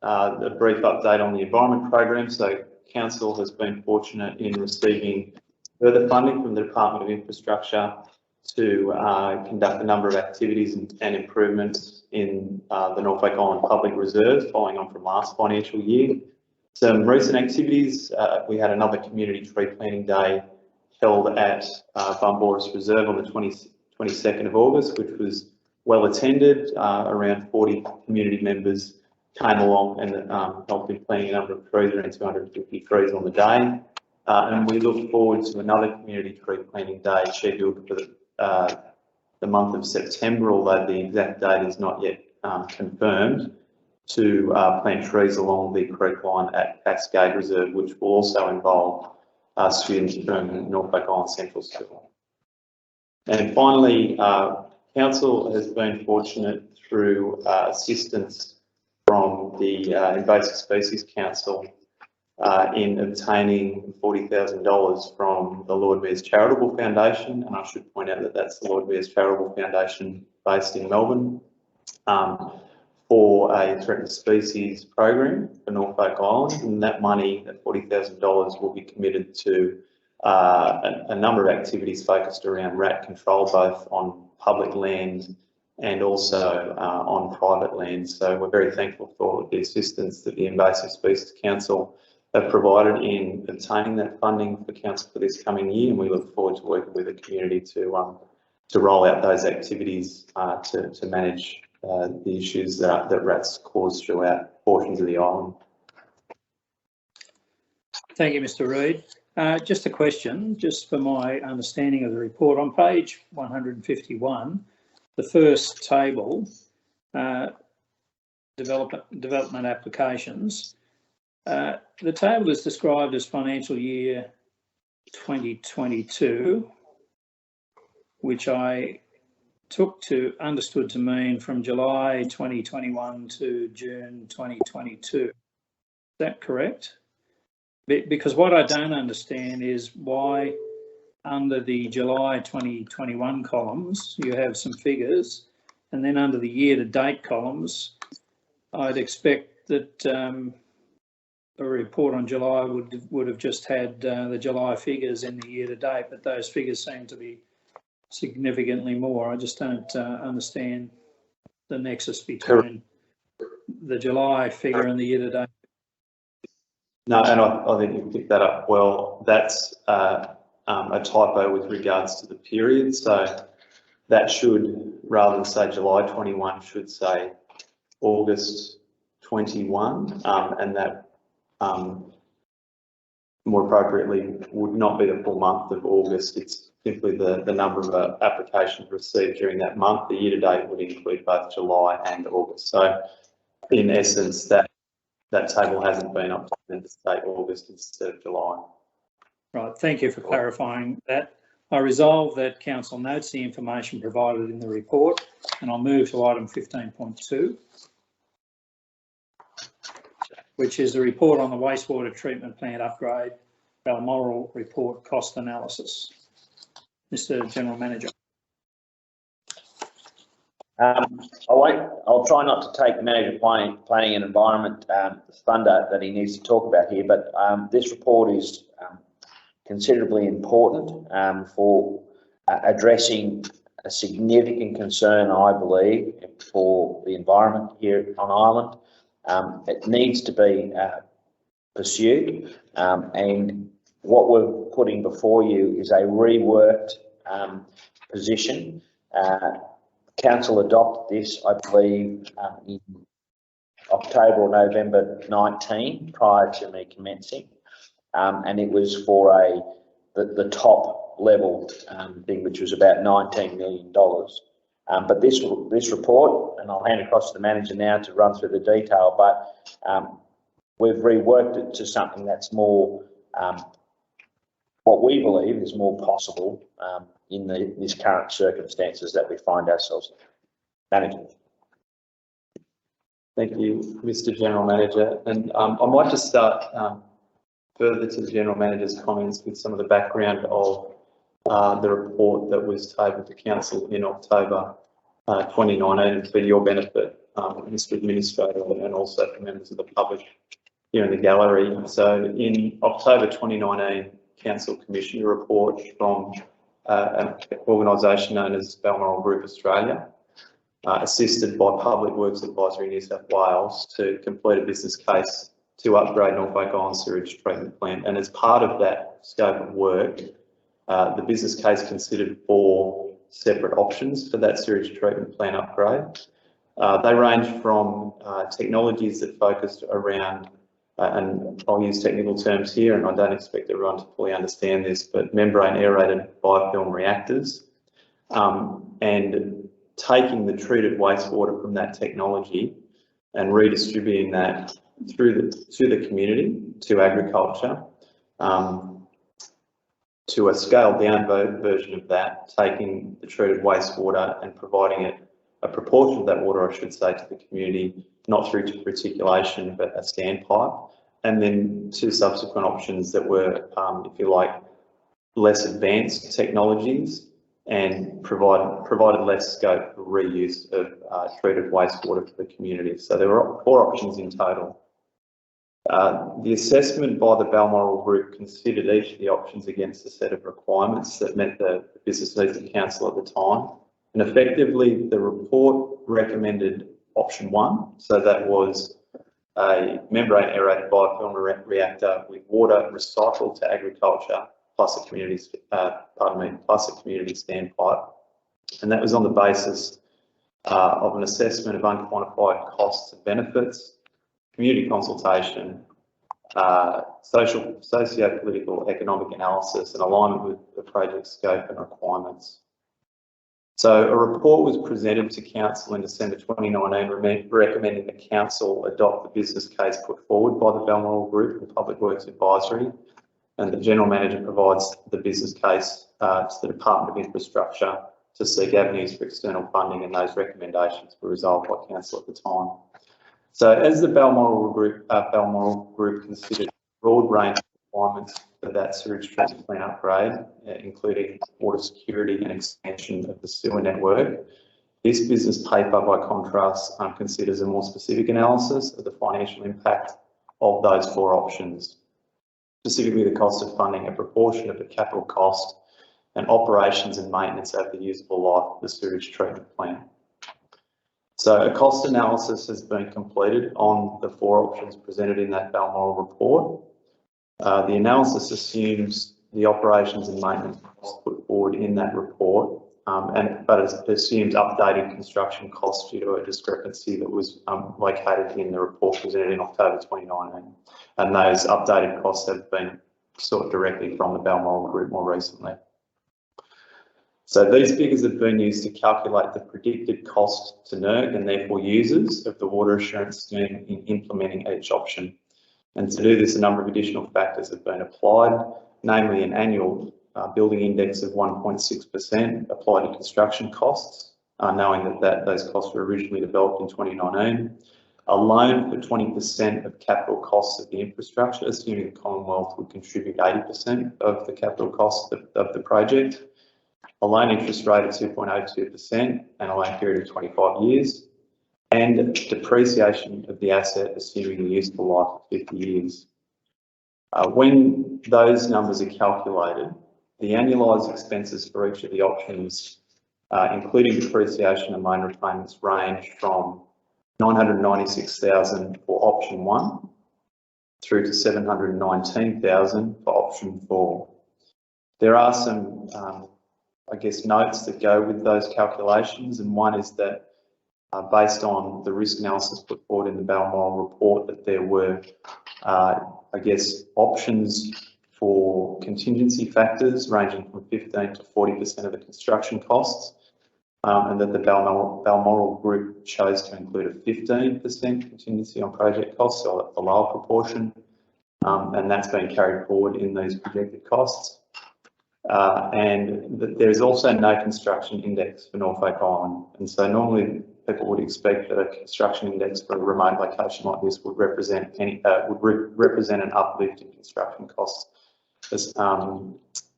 a brief update on the environment program. So Council has been fortunate in receiving further funding from the Department of Infrastructure to conduct a number of activities and improvements in the Norfolk Island Public Reserve following on from last financial year. Some recent activities, we had another community tree planting day held at Bumboris Reserve on the 22nd of August, which was well attended. Around 40 community members came along and helped in planting a number of trees, around 250 trees on the day. And we look forward to another community tree planting day scheduled for the month of September, although the exact date is not yet confirmed, to plant trees along the creek line at Cascade Reserve, which will also involve students from Norfolk Island Central School. And finally, Council has been fortunate through assistance from the Invasive Species Council in obtaining $40,000 from the Lord Mayor's Charitable Foundation, and I should point out that that's the Lord Mayor's Charitable Foundation based in Melbourne, for a threatened species program for Norfolk Island, and that money, that $40,000, will be committed to a number of activities focused around rat control, both on public land and also on private land. So we're very thankful for the assistance that the Invasive Species Council have provided in obtaining that funding for Council for this coming year, and we look forward to working with the community to roll out those activities to manage the issues that rats cause throughout portions of the island. Thank you, Mr. Reid. Just a question, just for my understanding of the report. On page 151, the first table, development applications, the table is described as financial year 2022, which I understood to mean from July 2021 to June 2022. Is that correct? Because what I don't understand is why under the July 2021 columns you have some figures, and then under the year-to-date columns I'd expect that a report on July would have just had the July figures in the year to date, but those figures seem to be significantly more. I just don't understand the nexus between the July figure and the year to date. No, and I think you picked that up well. That's a typo with regards to the period. So that should, rather than say July 21, should say August 21, and that more appropriately would not be the full month of August. It's simply the number of applications received during that month. The year to date would include both July and August. So in essence, that table hasn't been updated to state August instead of July. Right, thank you for clarifying that. I resolve that Council notes the information provided in the report, and I'll move to item 15.2, which is the report on the wastewater treatment plant upgrade, Balmoral report cost analysis. Mr. General Manager. I'll try not to take Manager Planning and Environment thunder that he needs to talk about here, but this report is considerably important for addressing a significant concern, I believe, for the environment here on Ireland. It needs to be pursued, and what we're putting before you is a reworked position. Council adopted this, I believe, in October or November 19, prior to me commencing, and it was for the top level thing, which was about $19 million. But this report, and I'll hand across to the manager now to run through the detail, but we've reworked it to something that's more, what we believe is more possible in these current circumstances that we find ourselves in. Manager. Thank you, Mr. General Manager. And I might just start further to the General Manager's comments with some of the background of the report that was tabled to Council in October 2019 for your benefit, Mr. Administrator, and also for members of the public here in the gallery. So in October 2019, Council commissioned a report from an organisation known as Balmoral Group Australia, assisted by Public Works Advisory New South Wales, to complete a business case to upgrade Norfolk Island Sewage Treatment Plant. And as part of that scope of work, the business case considered 4 separate options for that sewage treatment plant upgrade. They range from technologies that focused around, and I'll use technical terms here, and I don't expect everyone to fully understand this, but membrane aerated biofilm reactors, and taking the treated wastewater from that technology and redistributing that to the community, to agriculture, to a scaled down version of that, taking the treated wastewater and providing it, a proportion of that water, I should say, to the community, not through reticulation, but a standpipe. And then 2 subsequent options that were, if you like, less advanced technologies and provided less scope for reuse of treated wastewater for the community. So there were 4 options in total. The assessment by the Balmoral Group considered each of the options against a set of requirements that met the business needs of council at the time. And effectively, the report recommended option 1. So that was a membrane aerated biofilm reactor with water recycled to agriculture, plus a community, plus a community standpipe. And that was on the basis of an assessment of unquantified costs and benefits, community consultation, socio-political economic analysis, and alignment with the project scope and requirements. So a report was presented to Council in December 2019 recommending that Council adopt the business case put forward by the Balmoral Group and Public Works Advisory, and the General Manager provides the business case to the Department of Infrastructure to seek avenues for external funding, and those recommendations were resolved by Council at the time. So as the Balmoral Group considered a broad range of requirements for that sewage treatment plant upgrade, including water security and expansion of the sewer network, this business paper, by contrast, considers a more specific analysis of the financial impact of those 4 options, specifically the cost of funding a proportion of the capital cost and operations and maintenance over the usable life of the sewage treatment plant. So a cost analysis has been completed on the 4 options presented in that Balmoral report. The analysis assumes the operations and maintenance costs put forward in that report, but it assumes updated construction costs due to a discrepancy that was located in the report presented in October 2019. And those updated costs have been sought directly from the Balmoral Group more recently. So these figures have been used to calculate the predicted cost to NERC and therefore users of the water assurance scheme in implementing each option. And to do this, a number of additional factors have been applied, namely an annual building index of 1.6% applied to construction costs, knowing that those costs were originally developed in 2019. A loan for 20% of capital costs of the infrastructure, assuming the Commonwealth would contribute 80% of the capital costs of the project. A loan interest rate of 2.02% and a loan period of 25 years. And depreciation of the asset, assuming the useful life of 50 years. When those numbers are calculated, the annualised expenses for each of the options, including depreciation and loan repayments, range from $996,000 for option 1 through to $719,000 for option 4. There are some, notes that go with those calculations, and one is that based on the risk analysis put forward in the Balmoral report, that there were, options for contingency factors ranging from 15 to 40% of the construction costs, and that the Balmoral Group chose to include a 15% contingency on project costs, so a lower proportion, and that's been carried forward in these projected costs. And there is also no construction index for Norfolk Island, and so normally people would expect that a construction index for a remote location like this would represent an uplift in construction costs,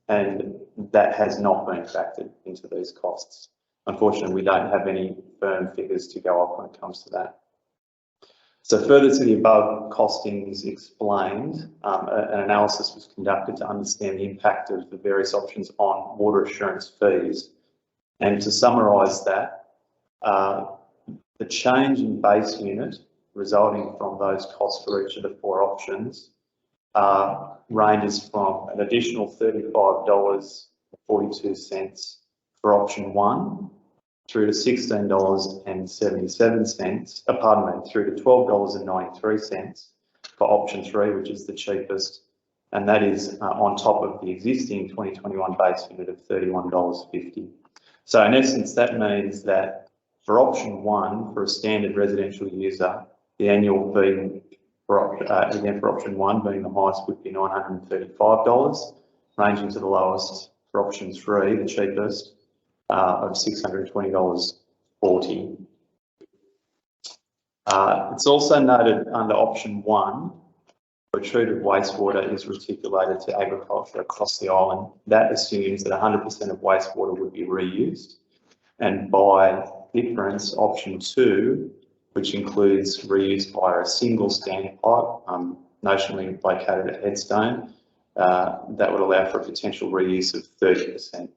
and that has not been factored into these costs. Unfortunately, we don't have any firm figures to go off when it comes to that. So further to the above costings explained, an analysis was conducted to understand the impact of the various options on water assurance fees. And to summarise that, the change in base unit resulting from those costs for each of the 4 options ranges from an additional $35.42 for option 1 through to $16.77, through to $12.93 for option 3, which is the cheapest, and that is on top of the existing 2021 base unit of $31.50. So in essence, that means that for option 1, for a standard residential user, the annual fee for option 1 being the highest would be $935, ranging to the lowest for option 3, the cheapest, of $620.40. It's also noted under option 1, where treated wastewater is reticulated to agriculture across the island. That assumes that 100% of wastewater would be reused, and by difference, option 2, which includes reuse via a single standpipe, notionally located at Headstone, that would allow for a potential reuse of 30%.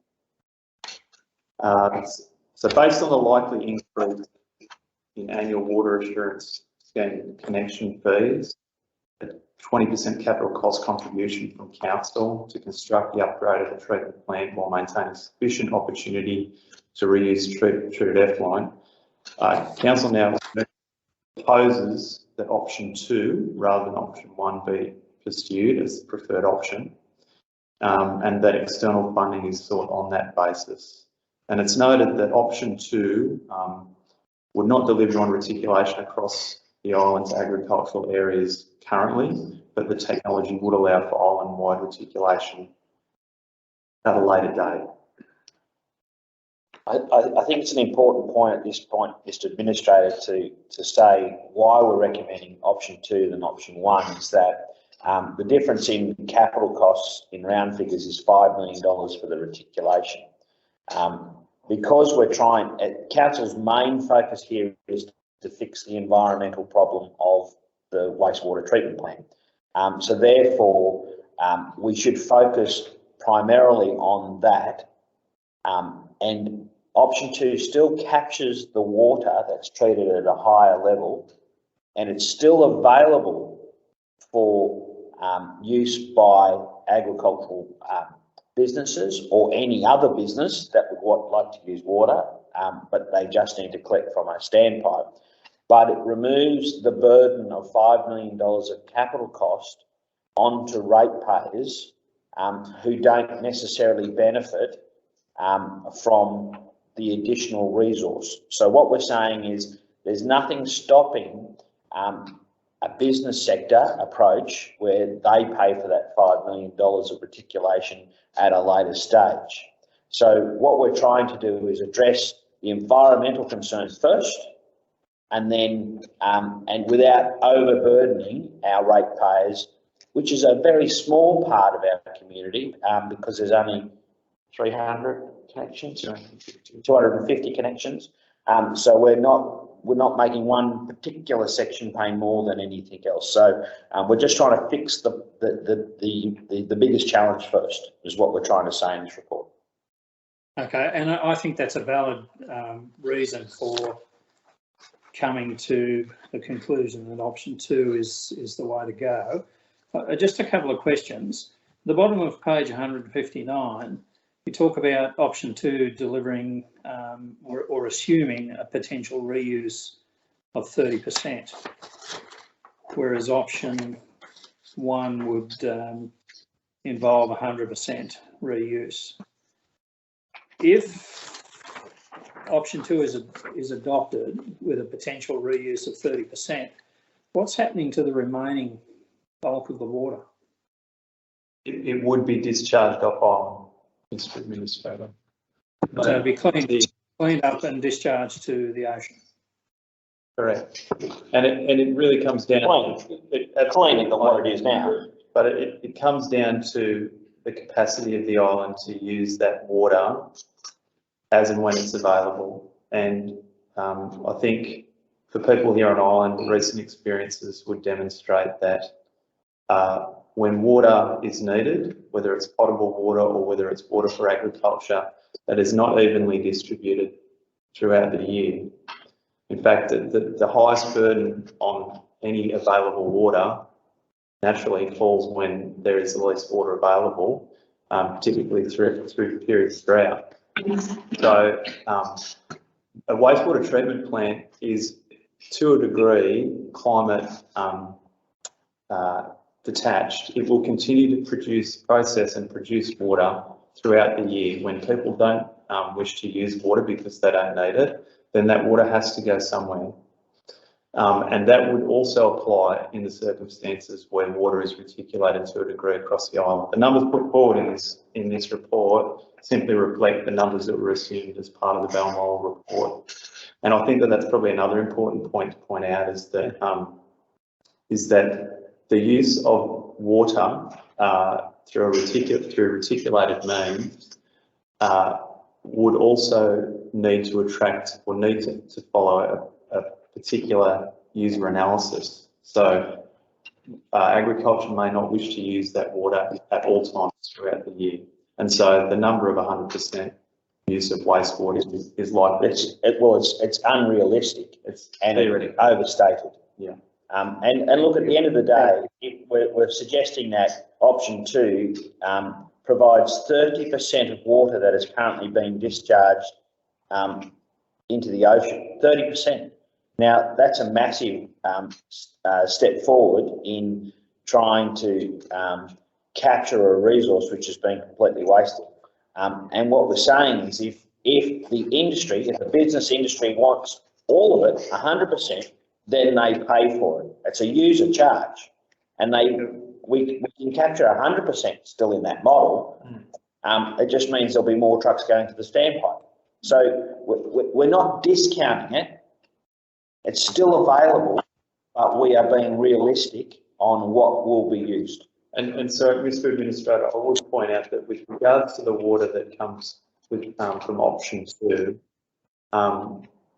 So based on the likely increase in annual water assurance scheme connection fees, a 20% capital cost contribution from council to construct the upgrade of the treatment plant while maintaining sufficient opportunity to reuse treated effluent, council now proposes that option 2, rather than option 1, be pursued as the preferred option, and that external funding is sought on that basis. And it's noted that option 2 would not deliver on reticulation across the island's agricultural areas currently, but the technology would allow for island-wide reticulation at a later date. I think it's an important point at this point, Mr. Administrator, to say why we're recommending option 2 than option 1 is that the difference in capital costs in round figures is $5 million for the reticulation. Because we're trying, council's main focus here is to fix the environmental problem of the wastewater treatment plant. So therefore, we should focus primarily on that, and option 2 still captures the water that's treated at a higher level, and it's still available for use by agricultural businesses or any other business that would like to use water, but they just need to collect from a standpipe. But it removes the burden of $5 million of capital cost onto ratepayers who don't necessarily benefit from the additional resource. So what we're saying is there's nothing stopping a business sector approach where they pay for that $5 million of reticulation at a later stage. So what we're trying to do is address the environmental concerns first, and then and without overburdening our ratepayers, which is a very small part of our community, because there's only 300 connections, 250 connections. So we're not making one particular section pay more than anything else. So we're just trying to fix the biggest challenge first, is what we're trying to say in this report. Okay, and I think that's a valid reason for coming to the conclusion that option 2 is the way to go. Just a couple of questions. The bottom of page 159, you talk about option 2 delivering or assuming a potential reuse of 30%, whereas option 1 would involve 100% reuse. If option 2 is adopted with a potential reuse of 30%, what's happening to the remaining bulk of the water? It would be discharged off island, Mr. Administrator. So it'd be cleaned up and discharged to the ocean. Correct. And it really comes down Cleaning than what it is now. But it comes down to the capacity of the island to use that water as and when it's available. And I think for people here on island, recent experiences would demonstrate that when water is needed, whether it's potable water or whether it's water for agriculture, that is not evenly distributed throughout the year. In fact, the highest burden on any available water naturally falls when there is the least water available, typically through periods of drought. So a wastewater treatment plant is, to a degree, climate detached. It will continue to process and produce water throughout the year. When people don't wish to use water because they don't need it, then that water has to go somewhere. And that would also apply in the circumstances where water is reticulated to a degree across the island. The numbers put forward in this report simply reflect the numbers that were assumed as part of the Balmoral report. And I think that that's probably another important point to point out, is that the use of water through reticulated means would also need to attract or need to follow a particular user analysis. So agriculture may not wish to use that water at all times throughout the year. And so the number of 100% use of wastewater is likely. It's unrealistic. It's overstated. Yeah. And look, at the end of the day, we're suggesting that option 2 provides 30% of water that is currently being discharged into the ocean. 30%. Now, that's a massive step forward in trying to capture a resource which has been completely wasted. And what we're saying is, if the business industry wants all of it, 100%, then they pay for it. It's a user charge, and we can capture 100% still in that model. It just means there'll be more trucks going to the standpipe. So we're not discounting it. It's still available, but we are being realistic on what will be used. And so, Mr. Administrator, I would point out that with regards to the water that comes from option 2,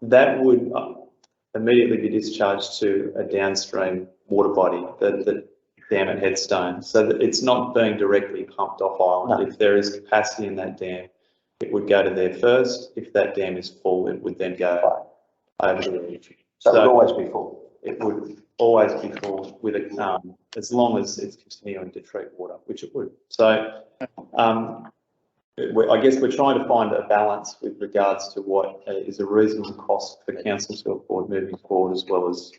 that would immediately be discharged to a downstream water body, the dam at Headstone, so that it's not being directly pumped off island. No. If there is capacity in that dam, it would go to there first. If that dam is full, it would then go over to the region. So it would always be full. It would always be full with it, as long as it's continuing to treat water, which it would. So, I guess we're trying to find a balance with regards to what is a reasonable cost for council to afford moving forward, as well as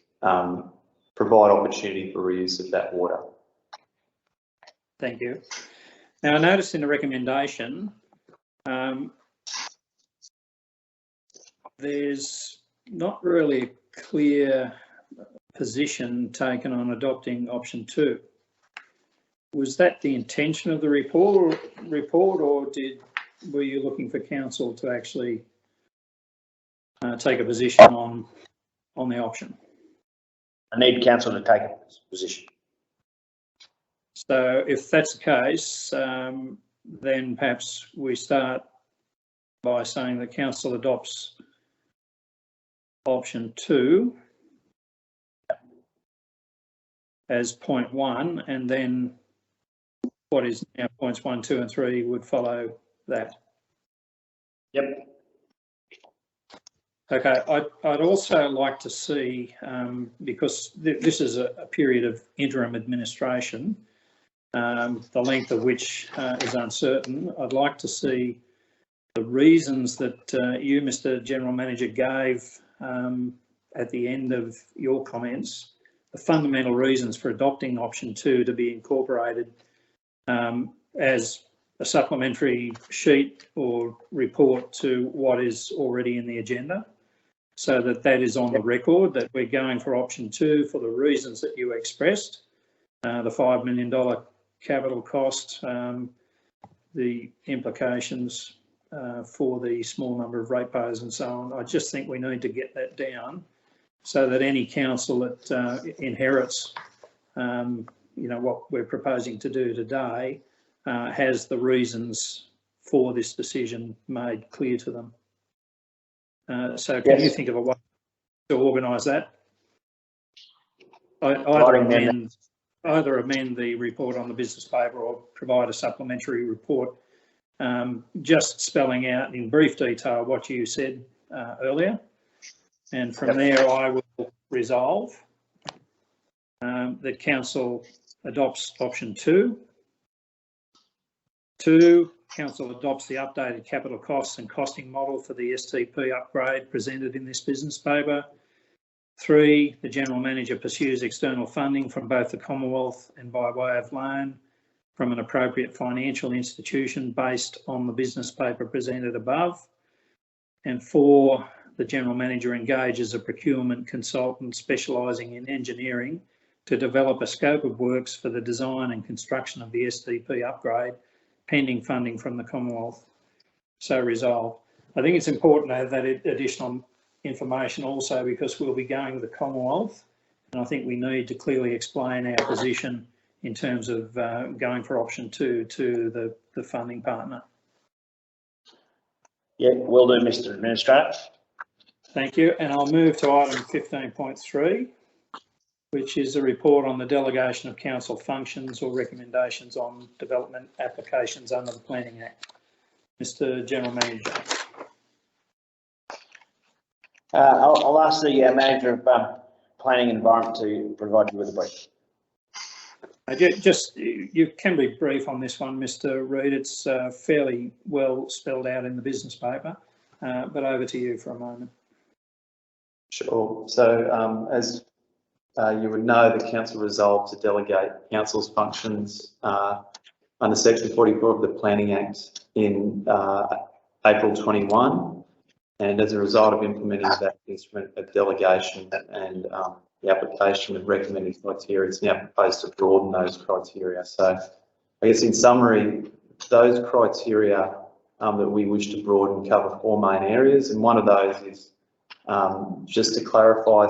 provide opportunity for reuse of that water. Thank you. Now, I noticed in the recommendation, there's not really a clear position taken on adopting option 2. Was that the intention of the report, or were you looking for council to actually take a position on the option? I need council to take a position. So if that's the case, then perhaps we start by saying that council adopts option 2 as point 1, and then what is now points 1, 2 and 3 would follow that. Yep. Okay, I'd also like to see, because this is a period of interim administration, the length of which is uncertain, I'd like to see the reasons that you, Mr. General Manager, gave at the end of your comments, the fundamental reasons for adopting option 2 to be incorporated as a supplementary sheet or report to what is already in the agenda, so that is on the record, that we're going for option 2 for the reasons that you expressed, the $5 million capital cost, the implications for the small number of ratepayers and so on. I just think we need to get that down so that any council that inherits what we're proposing to do today has the reasons for this decision made clear to them. So can you think of a way to organise that? Either amend the report on the business paper or provide a supplementary report just spelling out in brief detail what you said earlier. And from there I will resolve that council adopts option 2. 2, council adopts the updated capital costs and costing model for the STP upgrade presented in this business paper. 3, the General Manager pursues external funding from both the Commonwealth and by way of loan from an appropriate financial institution based on the business paper presented above. And 4, the General Manager engages a procurement consultant specialising in engineering to develop a scope of works for the design and construction of the STP upgrade, pending funding from the Commonwealth. So resolved. I think it's important to have that additional information also, because we'll be going to the Commonwealth, and I think we need to clearly explain our position in terms of going for option 2 to the funding partner. Yeah, will do, Mr. Administrator. Thank you, and I'll move to item 15.3, which is a report on the delegation of council functions or recommendations on development applications under the Planning Act. Mr. General Manager. I'll ask the Manager of Planning and Environment to provide you with a brief. You can be brief on this one, Mr. Reid. It's fairly well spelled out in the business paper, but over to you for a moment. Sure. So as you would know, the council resolved to delegate council's functions under section 44 of the Planning Act in April 21. And as a result of implementing that instrument of delegation and the application of recommended criteria, it's now proposed to broaden those criteria. So I guess in summary, those criteria that we wish to broaden cover 4 main areas. And one of those is just to clarify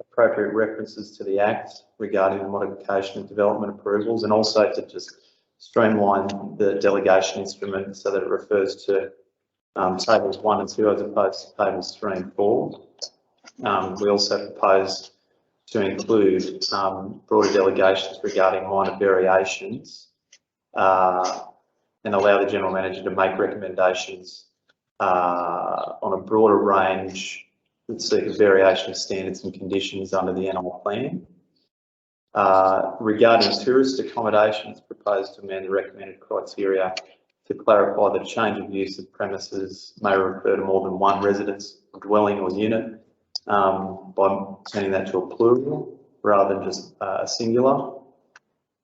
appropriate references to the Act regarding the modification of development approvals, and also to just streamline the delegation instrument so that it refers to tables 1 and 2 as opposed to tables 3 and 4. We also propose to include broader delegations regarding minor variations and allow the General Manager to make recommendations on a broader range that seek a variation of standards and conditions under the NI plan. Regarding tourist accommodation, it's proposed to amend the recommended criteria to clarify that change of use of premises may refer to more than one residence, dwelling or unit, by turning that to a plural rather than just a singular.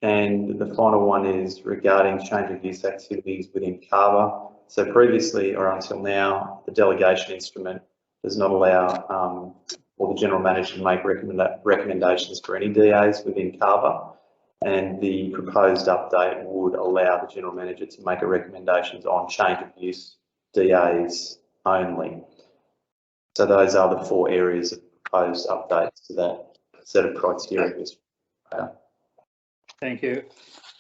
And the final one is regarding change of use activities within CARVA. So previously or until now, the delegation instrument does not allow or the General Manager to make recommendations for any DAs within CARVA, and the proposed update would allow the General Manager to make recommendations on change of use DAs only. So those are the 4 areas of proposed updates to that set of criteria. Thank you.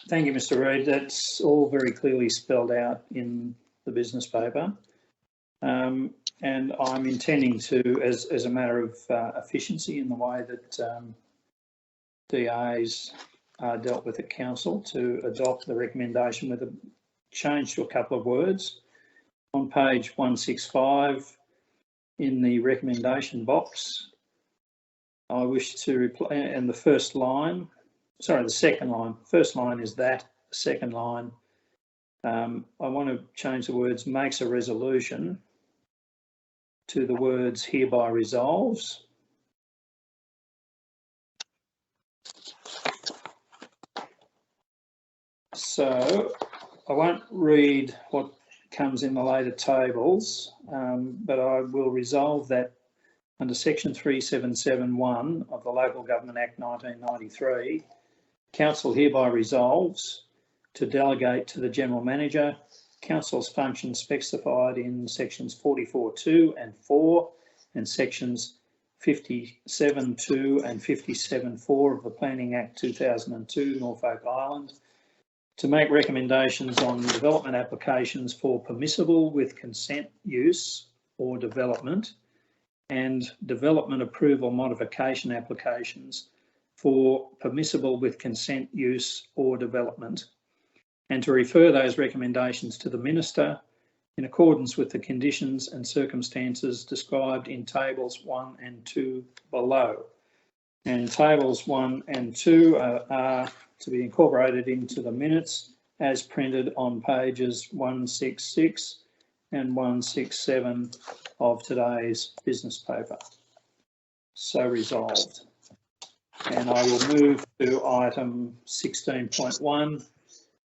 Thank you, Mr. Reid. That's all very clearly spelled out in the business paper. And I'm intending to, as a matter of efficiency in the way that DAs are dealt with at Council, to adopt the recommendation with a change to a couple of words. On page 165, in the recommendation box, I wish to reply, and the first line, sorry, the second line, first line is that, the second line, I want to change the words makes a resolution to the words hereby resolves. So I won't read what comes in the later tables, but I will resolve that under section 3771 of the Local Government Act 1993, Council hereby resolves to delegate to the General Manager Council's functions specified in sections 44.2 and 4 and sections 57.2 and 57.4 of the Planning Act 2002, Norfolk Island, to make recommendations on development applications for permissible with consent use or development and development approval modification applications for permissible with consent use or development, and to refer those recommendations to the Minister in accordance with the conditions and circumstances described in tables 1 and 2 below. And tables 1 and 2 are to be incorporated into the minutes as printed on pages 166 and 167 of today's business paper. So resolved. And I will move to item 16.1,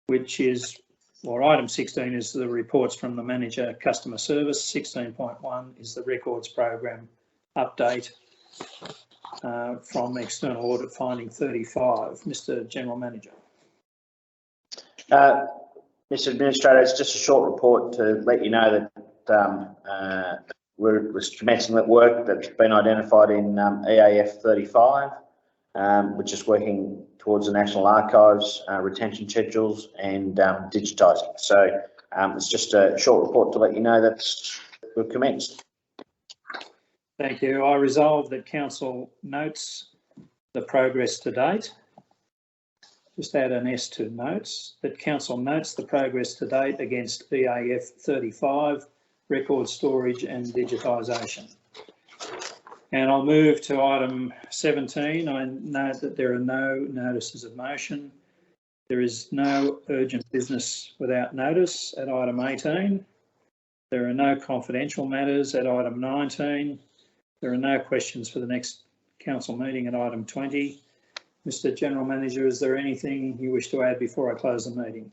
which is, or item 16 is the reports from the Manager Customer Service. 16.1 is the Records Program update from External Audit Finding 35. Mr. General Manager. Mr. Administrator, it's just a short report to let you know that we're commencing that work that's been identified in EAF 35, which is working towards the National Archives retention schedules and digitising. So it's just a short report to let you know that we've commenced. Thank you. I resolve that Council notes the progress to date. Just add an S to notes, that Council notes the progress to date against EAF 35, record storage and digitisation. And I'll move to item 17. I note that there are no notices of motion. There is no urgent business without notice at item 18. There are no confidential matters at item 19. There are no questions for the next Council meeting at item 20. Mr. General Manager, is there anything you wish to add before I close the meeting?